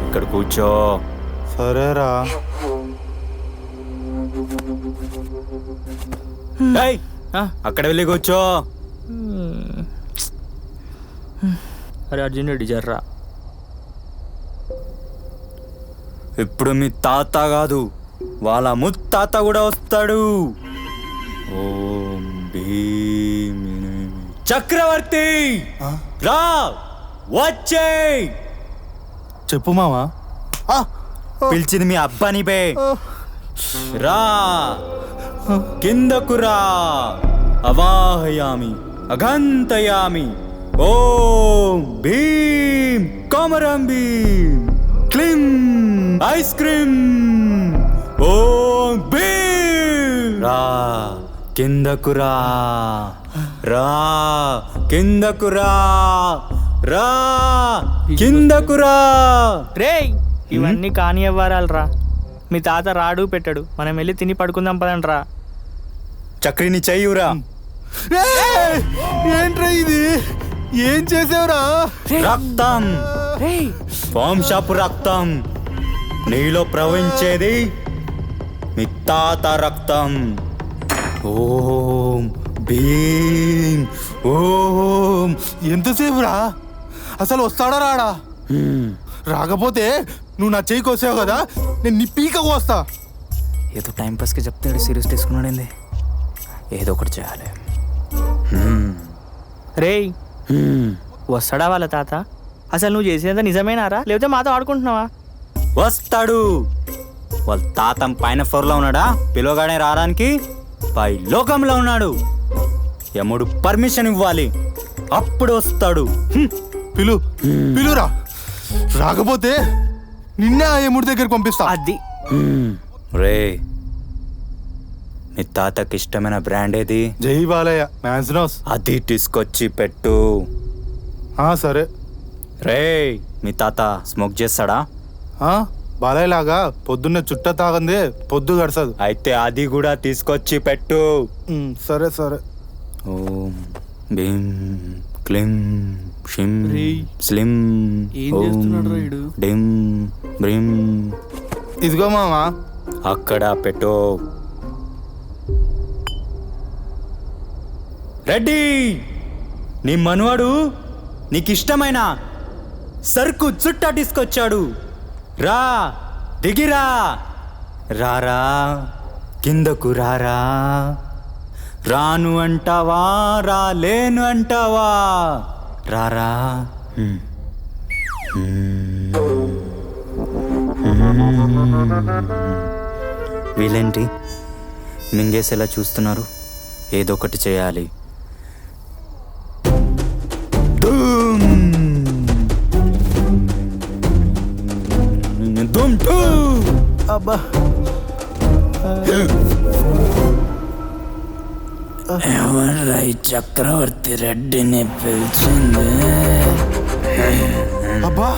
S10: ఇక్కడ కూర్చో.
S9: సరేరా.
S10: ఏయ్, అక్కడ వెళ్ళి కూర్చో.
S2: అరే అర్జున్ రెడ్డి జర్రా.
S10: ఇప్పుడు మీ తాత కాదు, వాళ్ళ ముత్తాత కూడా వస్తాడు. ఓం భీమ్ చక్రవర్తి రా వచ్చే.
S9: చెప్పు మావా.
S10: పిలిచింది మీ అబ్బాని బే. రా కిందకు రా. అవాహయామి అఘంతయామి. ఓం భీమ్ కొమరం భీమ్ క్లీం ఐస్ క్రీమ్. ఓం భీమ్ రా కిందకు రా. రా కిందకు రా. రా కిందకు రా.
S2: రేయ్ ఇవన్నీ కాని వ్యవహారాలు రా. మీ తాత రాడు పెట్టాడు, మనం వెళ్ళి తిని పడుకుందాం పదండ్రా.
S10: చక్రిని చెయ్యురా.
S9: ఏంట్రా ఇది? ఏం చేసావురా?
S10: రక్తం, వంశపు రక్తం. నీలో ప్రవహించేది మీ తాత రక్తం. ఓం భీమ్.
S9: ఓం. ఎంతసేపు రా? అసలు వస్తాడా రాడా? రాకపోతే నువ్వు నా చెయ్యి కోసావు కదా, నేను నీ పీక కోస్తా.
S10: ఏదో టైంపాస్కి చెప్తాడు, సీరియస్ తీసుకున్నాడండి. ఏదో ఒకటి చేయాలి.
S2: రేయ్ వస్తాడా వాళ్ళ తాత? అసలు నువ్వు చేసేదంతా నిజమేనారా, లేకపోతే మాతో ఆడుకుంటున్నావా?
S10: వస్తాడు. వాళ్ళ తాత పైన ఫ్లోర్లో ఉన్నాడా? పిలువగానే రావడానికి పై లోకంలో ఉన్నాడు. యముడు పర్మిషన్ ఇవ్వాలి, అప్పుడు వస్తాడు.
S9: పిలురా. రాకపోతే నిన్నే ఆ యముడి దగ్గరికి పంపిస్తా.
S2: అది
S10: రే నీ తాతకి ఇష్టమైన బ్రాండ్ ఏది?
S9: జై బాలయ్య మ్యాన్స్నోస్.
S10: అది తీసుకొచ్చి పెట్టు.
S9: సరే.
S10: రే మీ తాత స్మోక్ చేస్తాడా?
S9: బాలయ్య లాగా పొద్దున్నే చుట్ట తాగందే పొద్దు గడసదు.
S10: అయితే అది కూడా తీసుకొచ్చి పెట్టు.
S9: సరే సరే.
S10: ఓం భీం క్లీం షిం స్లిం ఓం డిం బ్రీం.
S9: ఇదిగో మామా.
S10: అక్కడ పెట్టు. రెడ్డి, నీ మనవాడు నీకిష్టమైన సరుకు చుట్ట తీసుకొచ్చాడు. రా దిగిరా. రారా కిందకు రారా. రాను అంటావా, రాలేను అంటావా? రారా. వీళ్ళేంటి మింగేసేలా చూస్తున్నారు? ఏదో ఒకటి చేయాలి.
S9: అబ్బా
S8: ఎవర్రై చక్రవర్తి రెడ్డిని పిలిచింది?
S9: అబ్బా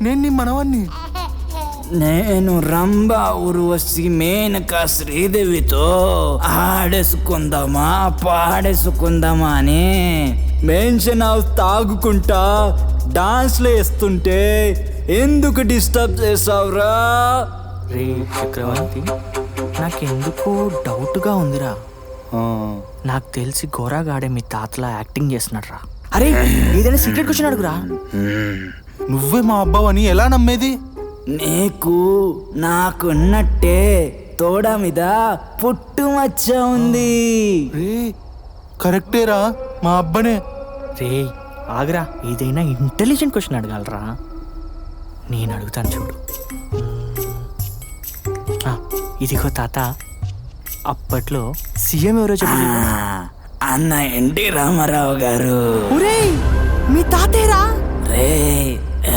S9: నేను నీ మనవాణ్ణి.
S8: నేను రంభ ఊర్వశి మేనక శ్రీదేవితో ఆడేసుకుందామా పాడేసుకుందామా అని
S10: మెన్షన్ హౌస్ తాగుకుంటా డాన్స్లు వేస్తుంటే ఎందుకు డిస్టర్బ్ చేసావురా?
S2: రే చక్రవర్తి, నాకెందుకో డౌట్గా ఉందిరా. నాకు తెలిసి గోరాగాడే మీ తాతలా యాక్టింగ్ చేస్తున్నాడు రా. అరే ఏదైనా సీక్రెట్ క్వశ్చన్ అడుగురా.
S9: నువ్వే మా అబ్బావని ఎలా నమ్మేది?
S8: నీకు నాకున్నట్టే తోడ మీద పుట్టు మచ్చ ఉంది.
S9: కరెక్టేరా, మా అబ్బనే.
S2: రే ఆగరా, ఏదైనా ఇంటెలిజెంట్ క్వశ్చన్ అడగాలరా. నేను అడుగుతాను చూడు. ఇదిగో తాత,
S16: అప్పట్లో సీఎం ఎవరో చెప్పండి.
S8: అన్న ఎన్టీ రామారావు గారు.
S16: మీ తాతేరా?
S8: రే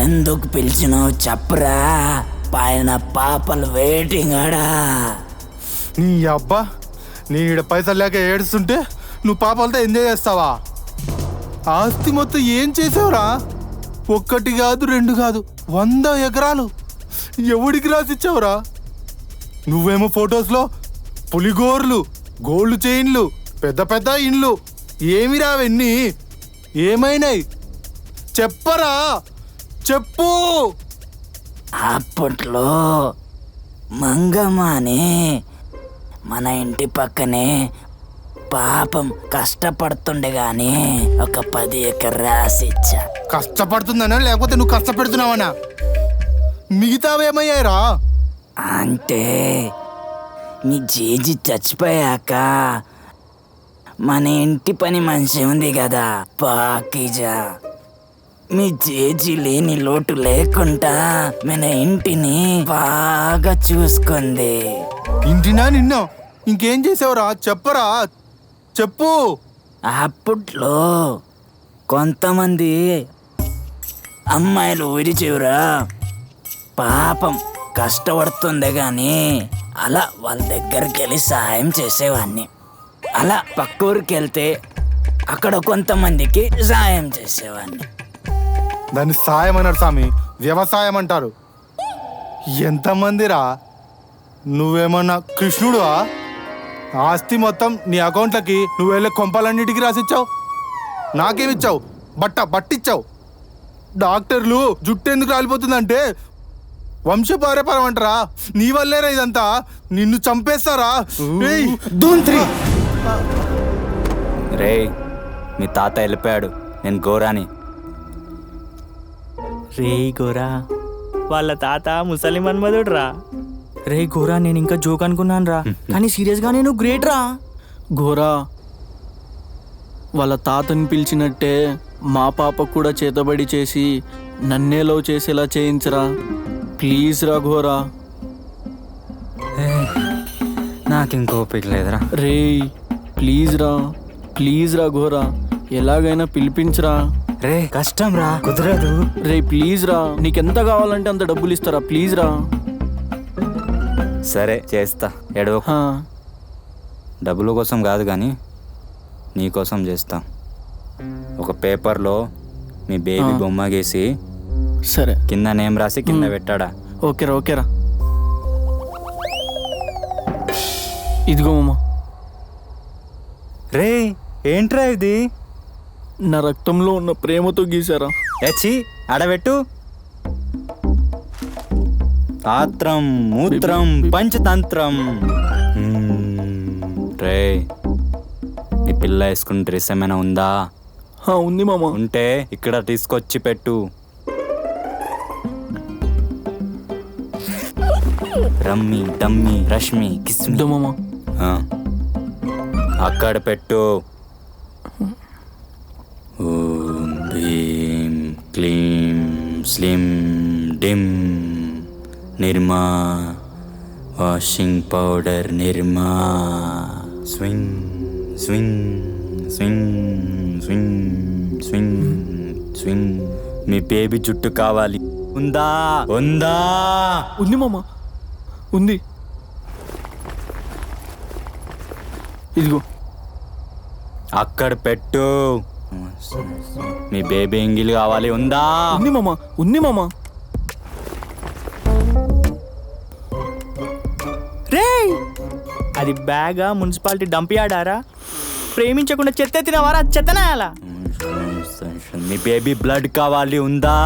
S8: ఎందుకు పిలిచినావు చెప్పరా, పైన పాపలు వెయిటింగ్ ఆడా.
S9: నీ అబ్బా, నీ ఈడ పైసలు లేక ఏడుస్తుంటే నువ్వు పాపాలతో ఎంజాయ్ చేస్తావా? ఆస్తి మొత్తం ఏం చేసావురా? 1 కాదు 2 కాదు 100 ఎకరాలు ఎవడికి రాసిచ్చావురా? నువ్వేమో ఫొటోస్లో పులిగోర్లు, గోల్డ్ చైన్లు, పెద్ద పెద్ద ఇండ్లు. ఏమి రావన్నీ? ఏమైనాయి చెప్పరా, చెప్పు.
S8: అప్పట్లో మంగమ్మ అని మన ఇంటి పక్కనే పాపం కష్టపడుతుండే గాని ఒక 10 ఎకరాలు రాసిచ్చా.
S9: కష్టపడుతుందనా లేకపోతే నువ్వు కష్టపెడుతున్నావనా? మిగతావేమయ్యాయిరా?
S8: అంటే మీ జేజీ చచ్చిపోయాక మన ఇంటి పని మనిషి ఉంది కదా పాకిజా, మీ జేజీ లేని లోటు లేకుండా మన ఇంటిని బాగా చూసుకుంది.
S9: ఇంటినా నిన్న ఇంకేం చేసావురా చెప్పరా, చెప్పు.
S8: అప్పట్లో కొంతమంది అమ్మాయిలు విడిచివురా పాపం కష్టపడుతుంది కానీ అలా వాళ్ళ దగ్గరికి వెళ్ళి సహాయం చేసేవాడిని. అలా పక్క ఊరికి వెళ్తే అక్కడ కొంతమందికి సహాయం చేసేవాడిని.
S9: దాన్ని సాయం అన్నారు స్వామి, వ్యవసాయం అంటారు. ఎంతమందిరా? నువ్వేమన్నా కృష్ణుడువా? ఆస్తి మొత్తం నీ అకౌంట్లకి నువ్వు వెళ్ళే కొంపలన్నిటికీ రాసిచ్చావు. నాకేమిచ్చావు? బట్టిచ్చావు. డాక్టర్లు జుట్టు ఎందుకు రాలిపోతుందంటే వంశపారపరం అంటారా? నీ వల్లేరా ఇదంతా? నిన్ను చంపేస్తారా?
S10: రే మీ తాత వెళ్ళిపోయాడు, నేను గోరాని.
S2: రే గోరా, వాళ్ళ తాత ముసలి మన్మధుడు రా. రే గోరా, నేను ఇంకా జోక్ అనుకున్నాను రా, కానీ సీరియస్గా నేను గ్రేట్ రా.
S16: ఘోరా, వాళ్ళ తాతని పిలిచినట్టే మా పాపకు కూడా చేతబడి చేసి నన్నే లవ్ చేసేలా చేయించరా ప్లీజ్ రా ఘోరా.
S10: నాకు ఇంకో ఓపిక లేదురా.
S16: రే ప్లీజ్ రా ఘోరా, ఎలాగైనా పిలిపించరా.
S10: రే కష్టం రా, కుదరదు.
S16: రే ప్లీజ్ రా, నీకెంత కావాలంటే అంత డబ్బులు ఇస్తారా ప్లీజ్ రా.
S10: సరే చేస్తా, ఎడవ. డబ్బుల కోసం కాదు కానీ నీ కోసం చేస్తా. ఒక పేపర్లో మీ బేబీ బొమ్మ గీసి
S16: సరే
S10: కింద నేమ్ రాసి కింద పెట్టాడా?
S16: ఓకేరా. ఇదిగో మామ.
S10: రే ఏంట్రా ఇది?
S16: నా రక్తంలో ఉన్న ప్రేమతో గీసారా.
S10: ఎచ్చి ఆడబెట్టు. ఆత్రం మూత్రం పంచతంత్రం. రే నీ పిల్ల వేసుకున్న డ్రెస్ ఏమైనా ఉందా?
S16: ఉంది మామ.
S10: ఉంటే ఇక్కడ తీసుకొచ్చి పెట్టు. రమ్మి డమ్మి రష్మి కిస్మి
S16: మామ.
S10: అక్కడ పెట్టు. ఓం భీం క్లీం స్లిం డిమ్ Nirma washing powder Nirma. Swing swing swing swing swing swing. మీ బేబీ జుట్టు కావాలి, ఉందా?
S16: ఉంది మామ, ఉంది. ఇదిగో
S10: అక్కడ పెట్టు. మీ బేబీ ఎంగిల్ కావాలి, ఉందా?
S16: ఉంది మామ.
S2: రే అది బ్యాగా మున్సిపాలిటీ డంపియాడారా? ప్రేమించకుండా చెత్త తినవారా? చెత్తనాయాలా?
S10: మీ బేబీ బ్లడ్ కావాలి, ఉందా?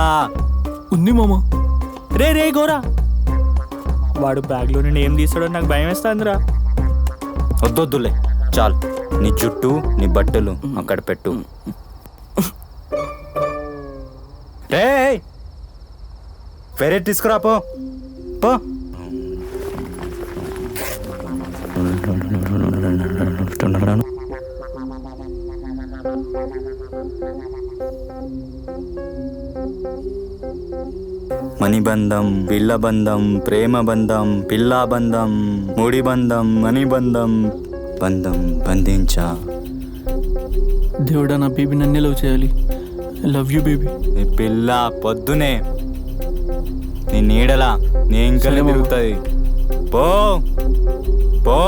S16: ఉంది మామ.
S2: రే గోరా, వాడు బ్యాగ్లో నుండి ఏం తీసాడో నాకు భయం వేస్తుందిరా.
S10: వద్దొద్దులే, చాలు. నీ జుట్టు నీ బట్టలు అక్కడ పెట్టు. రే వేరే తీసుకురా పో. మణిబంధం, పిల్లబంధం, ప్రేమ బంధం, పిల్లాబంధం, ముడిబంధం, మణిబంధం, బంధం బంధించా.
S16: దేవుడా, నా బేబీ నన్నే లవ్ చేయాలి. I love you baby.
S10: నీ పిల్ల పొద్దునే నీ నీడలా నీ ఇంకలే తిరుగుతుంది. పో పో.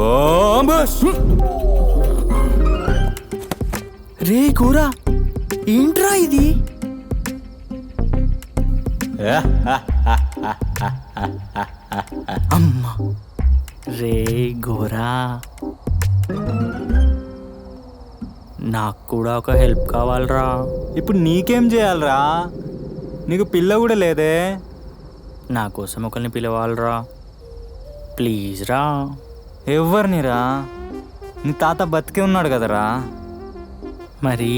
S10: ఓం బుష్.
S2: రే కూరా, ఏంట్రా ఇది? అమ్మా రే గోరా, నాకు కూడా ఒక హెల్ప్ కావాలరా.
S10: ఇప్పుడు నీకేం చేయాలరా? నీకు పిల్ల కూడా లేదే.
S2: నా కోసం ఒకరిని పిలవాలరా, ప్లీజ్ రా.
S10: ఎవరినిరా? నీ తాత బతికే ఉన్నాడు కదరా.
S2: మరి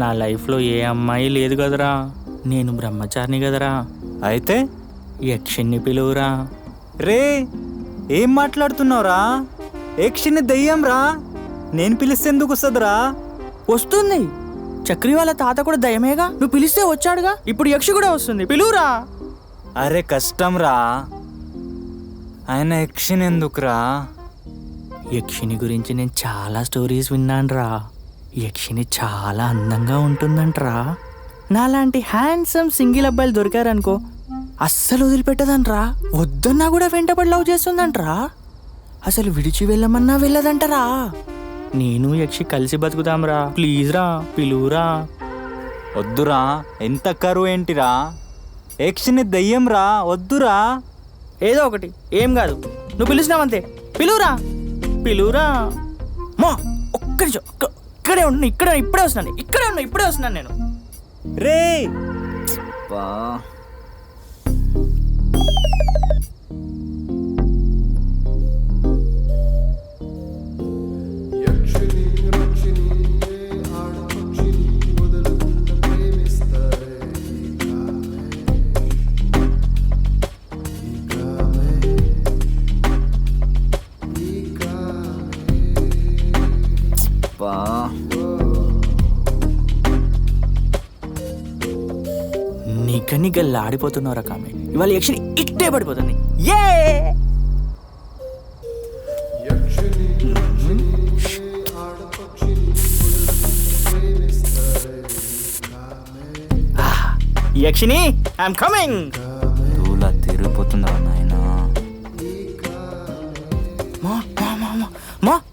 S2: నా లైఫ్లో ఏ అమ్మాయి లేదు కదరా, నేను బ్రహ్మచారిని కదరా.
S10: అయితే
S2: యక్షిని పిలువురా.
S10: రే ఏం మాట్లాడుతున్నావురా? యక్షిని దెయ్యం రా. నేను పిలిస్తే ఎందుకు వస్తుందిరా?
S2: వస్తుంది. చక్రి వాళ్ళ తాత కూడా దయమేగా, నువ్వు పిలిస్తే వచ్చాడుగా. ఇప్పుడు యక్షి కూడా వస్తుంది, పిలువురా.
S10: అరే కష్టం రా. ఆయన యక్షిని ఎందుకురా?
S2: యక్షిని గురించి నేను చాలా స్టోరీస్ విన్నానురా. యక్షిని చాలా అందంగా ఉంటుందంట్రా. నాలాంటి హ్యాండ్సమ్ సింగిల్ అబ్బాయిలు దొరికారనుకో అస్సలు వదిలిపెట్టదంట్రా. వద్దన్నా కూడా వెంటబడి లవ్ చేస్తుందంట్రా. అసలు విడిచి వెళ్ళమన్నా వెళ్ళదంటరా. నేను యక్షి కలిసి బతుకుతాంరా, ప్లీజ్ రా, పిలువురా.
S10: వద్దురా. ఎంత కరువు ఏంటిరా? యక్షిని దెయ్యం రా, వద్దురా.
S2: ఏదో ఒకటి, ఏం కాదు, నువ్వు పిలిచినావంతే. పిలువురా, పిలువురా. మా ఒక్క నిమిషం, ఇక్కడే ఉండు. ఇప్పుడే వస్తున్నాను నేను.
S10: రే
S2: నీకని గల్లాడిపోతున్నావురా కామె. ఇవాళ యక్షిని ఇట్టే పడిపోతుంది. ఏ యక్షిని, ఐఎమ్ కమింగ్.
S10: తూలా తిరిగిపోతుందా నాయన?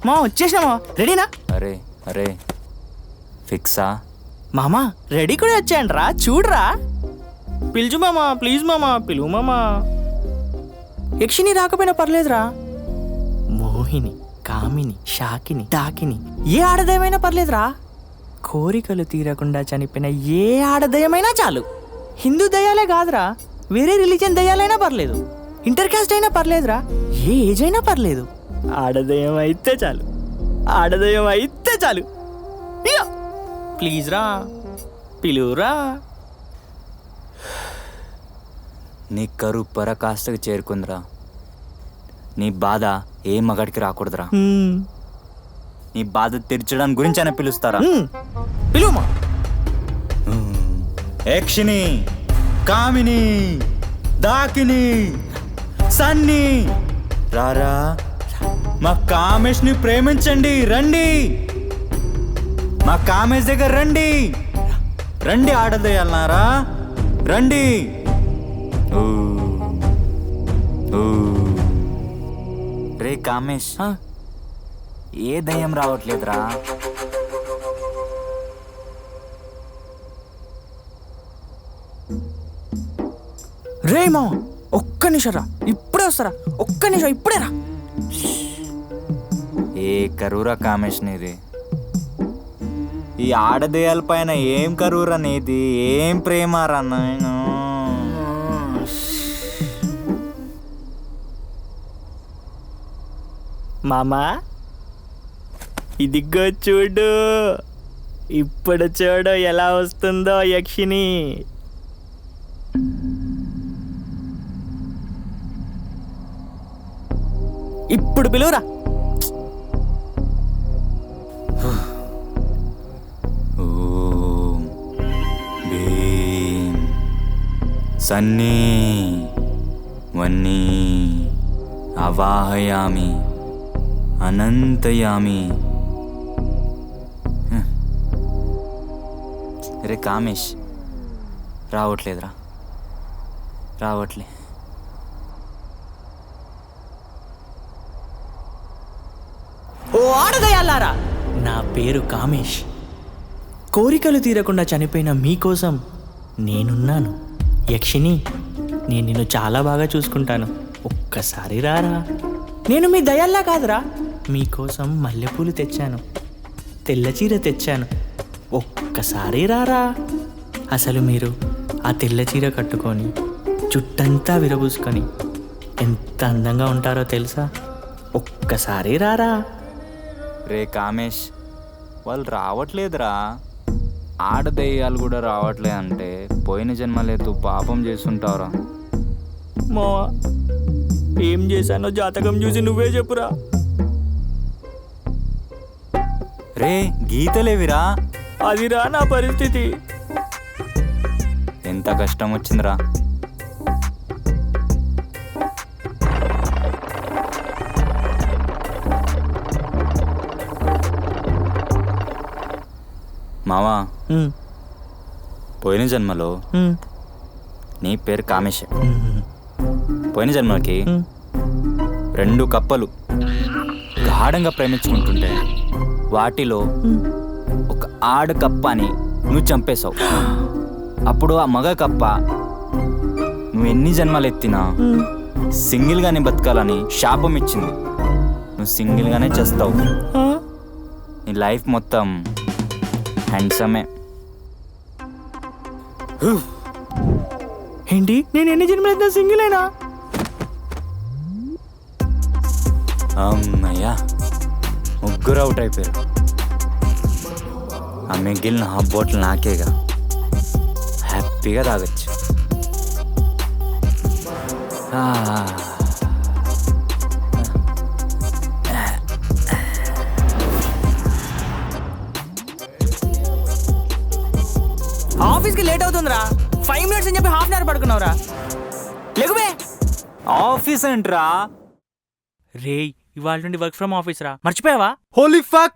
S2: మా వచ్చేసినామా? రెడీనా?
S10: అరే అరే ఫిక్సా?
S2: మామా రెడీ కూడా వచ్చాయండి రా, చూడరా. పిలుచు మామా, ప్లీజ్ మామా, పిలువు మామా. యక్షిని రాకపోయినా పర్లేదురా. మోహిని, కామిని, షాకిని, డాకిని ఏ ఆడదయమైనా పర్లేదురా. కోరికలు తీరకుండా చనిపోయిన ఏ ఆడదయమైనా చాలు. హిందూ దయాలే కాదురా, వేరే రిలీజియన్ దయాలైనా పర్లేదు, ఇంటర్ కాస్ట్ అయినా పర్లేదురా, ఏ ఏజ్ అయినా పర్లేదు. ఆడదయం అయితే చాలు, ఆడదయం అయితే చాలు. ప్లీజ్ రా, పిలువురా.
S10: నీ కరువు పరకాష్ఠకు చేరుకుందిరా. నీ బాధ ఏ మగాడికి రాకూడదురా. నీ బాధ తీర్చడానికి గురించి అయినా పిలుస్తారా?
S2: పిలువమా.
S10: యక్షిని, కామిని, దాకిని, సన్ని రారా. మా కామేష్ని ప్రేమించండి, రండి. మా కామేష్ దగ్గర రండి. రండి ఆడదయ్యాలన్నారా, రండి. రే కామేష్, ఏ దయ్యం రావట్లేదురా.
S2: రే మా ఒక్క నిమిషం రా, ఇప్పుడే వస్తారా. ఒక్క నిమిషం, ఇప్పుడే రా.
S10: ఏ కరూరా కామేష్ నీది? ఈ ఆడదేయాల పైన ఏం కరూరా నీది? ఏం ప్రేమారా నేను?
S2: మామా ఇదిగో చూడు, ఇప్పుడు చూడు ఎలా వస్తుందో యక్షిని. ఇప్పుడు పిలువురా.
S10: ఓం భీం సన్నీ వన్నీ అవాహయామి అనంతయామి. రే కామేష్, రావట్లేదురా, రావట్లే.
S2: ఓ ఆడదయాలారా, నా పేరు కామేష్. కోరికలు తీరకుండా చనిపోయిన మీకోసం నేనున్నాను. యక్షిని, నేను నిన్ను చాలా బాగా చూసుకుంటాను. ఒక్కసారి రారా. నేను మీ దయల్లా కాదురా, మీకోసం మల్లెపూలు తెచ్చాను, తెల్ల చీర తెచ్చాను. ఒక్కసారి రారా. అసలు మీరు ఆ తెల్ల చీర కట్టుకొని చుట్టంతా విరబూసుకొని ఎంత అందంగా ఉంటారో తెలుసా? ఒక్కసారి రారా.
S10: రే కామేష్, వాళ్ళు రావట్లేదురా. ఆడదయ్యాలు కూడా రావట్లే అంటే పోయిన జన్మలేదు పాపం చేస్తుంటావురా.
S2: మా ఏం చేశానో జాతకం చూసి నువ్వే చెప్పురా.
S10: రే గీతలేవిరా.
S2: అదిరా నా పరిస్థితి.
S10: ఎంత కష్టం వచ్చిందిరా. మావా, పోయిన జన్మలో నీ పేరు కామేశ్. పోయిన జన్మకి 2 కప్పలు గాఢంగా ప్రేమించుకుంటుంటే వాటిలో ఒక ఆడ కప్పని నువ్వు చంపేశావు. అప్పుడు ఆ మగ కప్ప నువ్వు ఎన్ని జన్మలు ఎత్తినా సింగిల్గానే బతకాలని శాపం ఇచ్చింది. నువ్వు సింగిల్గానే చేస్తావు. నీ లైఫ్ మొత్తం హ్యాండ్సమే.
S2: ఏంటి, నేను ఎన్ని జన్మలు సింగిల్ అయినా?
S10: అమ్మయ్యా, 3 అవుట్ అయిపోయారు. ఆ మిగిలిన హాఫ్ బాటిల్ నాకేగా, హ్యాపీగా తాగొచ్చు.
S2: ఆఫీస్కి లేట్ అవుతుందిరా. 5 minutes అని చెప్పి ½ అవర్ పడుకున్నావురా. లేకుమే.
S10: ఆఫీస్ ఏంట్రా?
S2: రే, ఇవాళ నుండి వర్క్ ఫ్రమ్ ఆఫీస్ రా, మర్చిపోయావా?
S9: హోలీ ఫక్.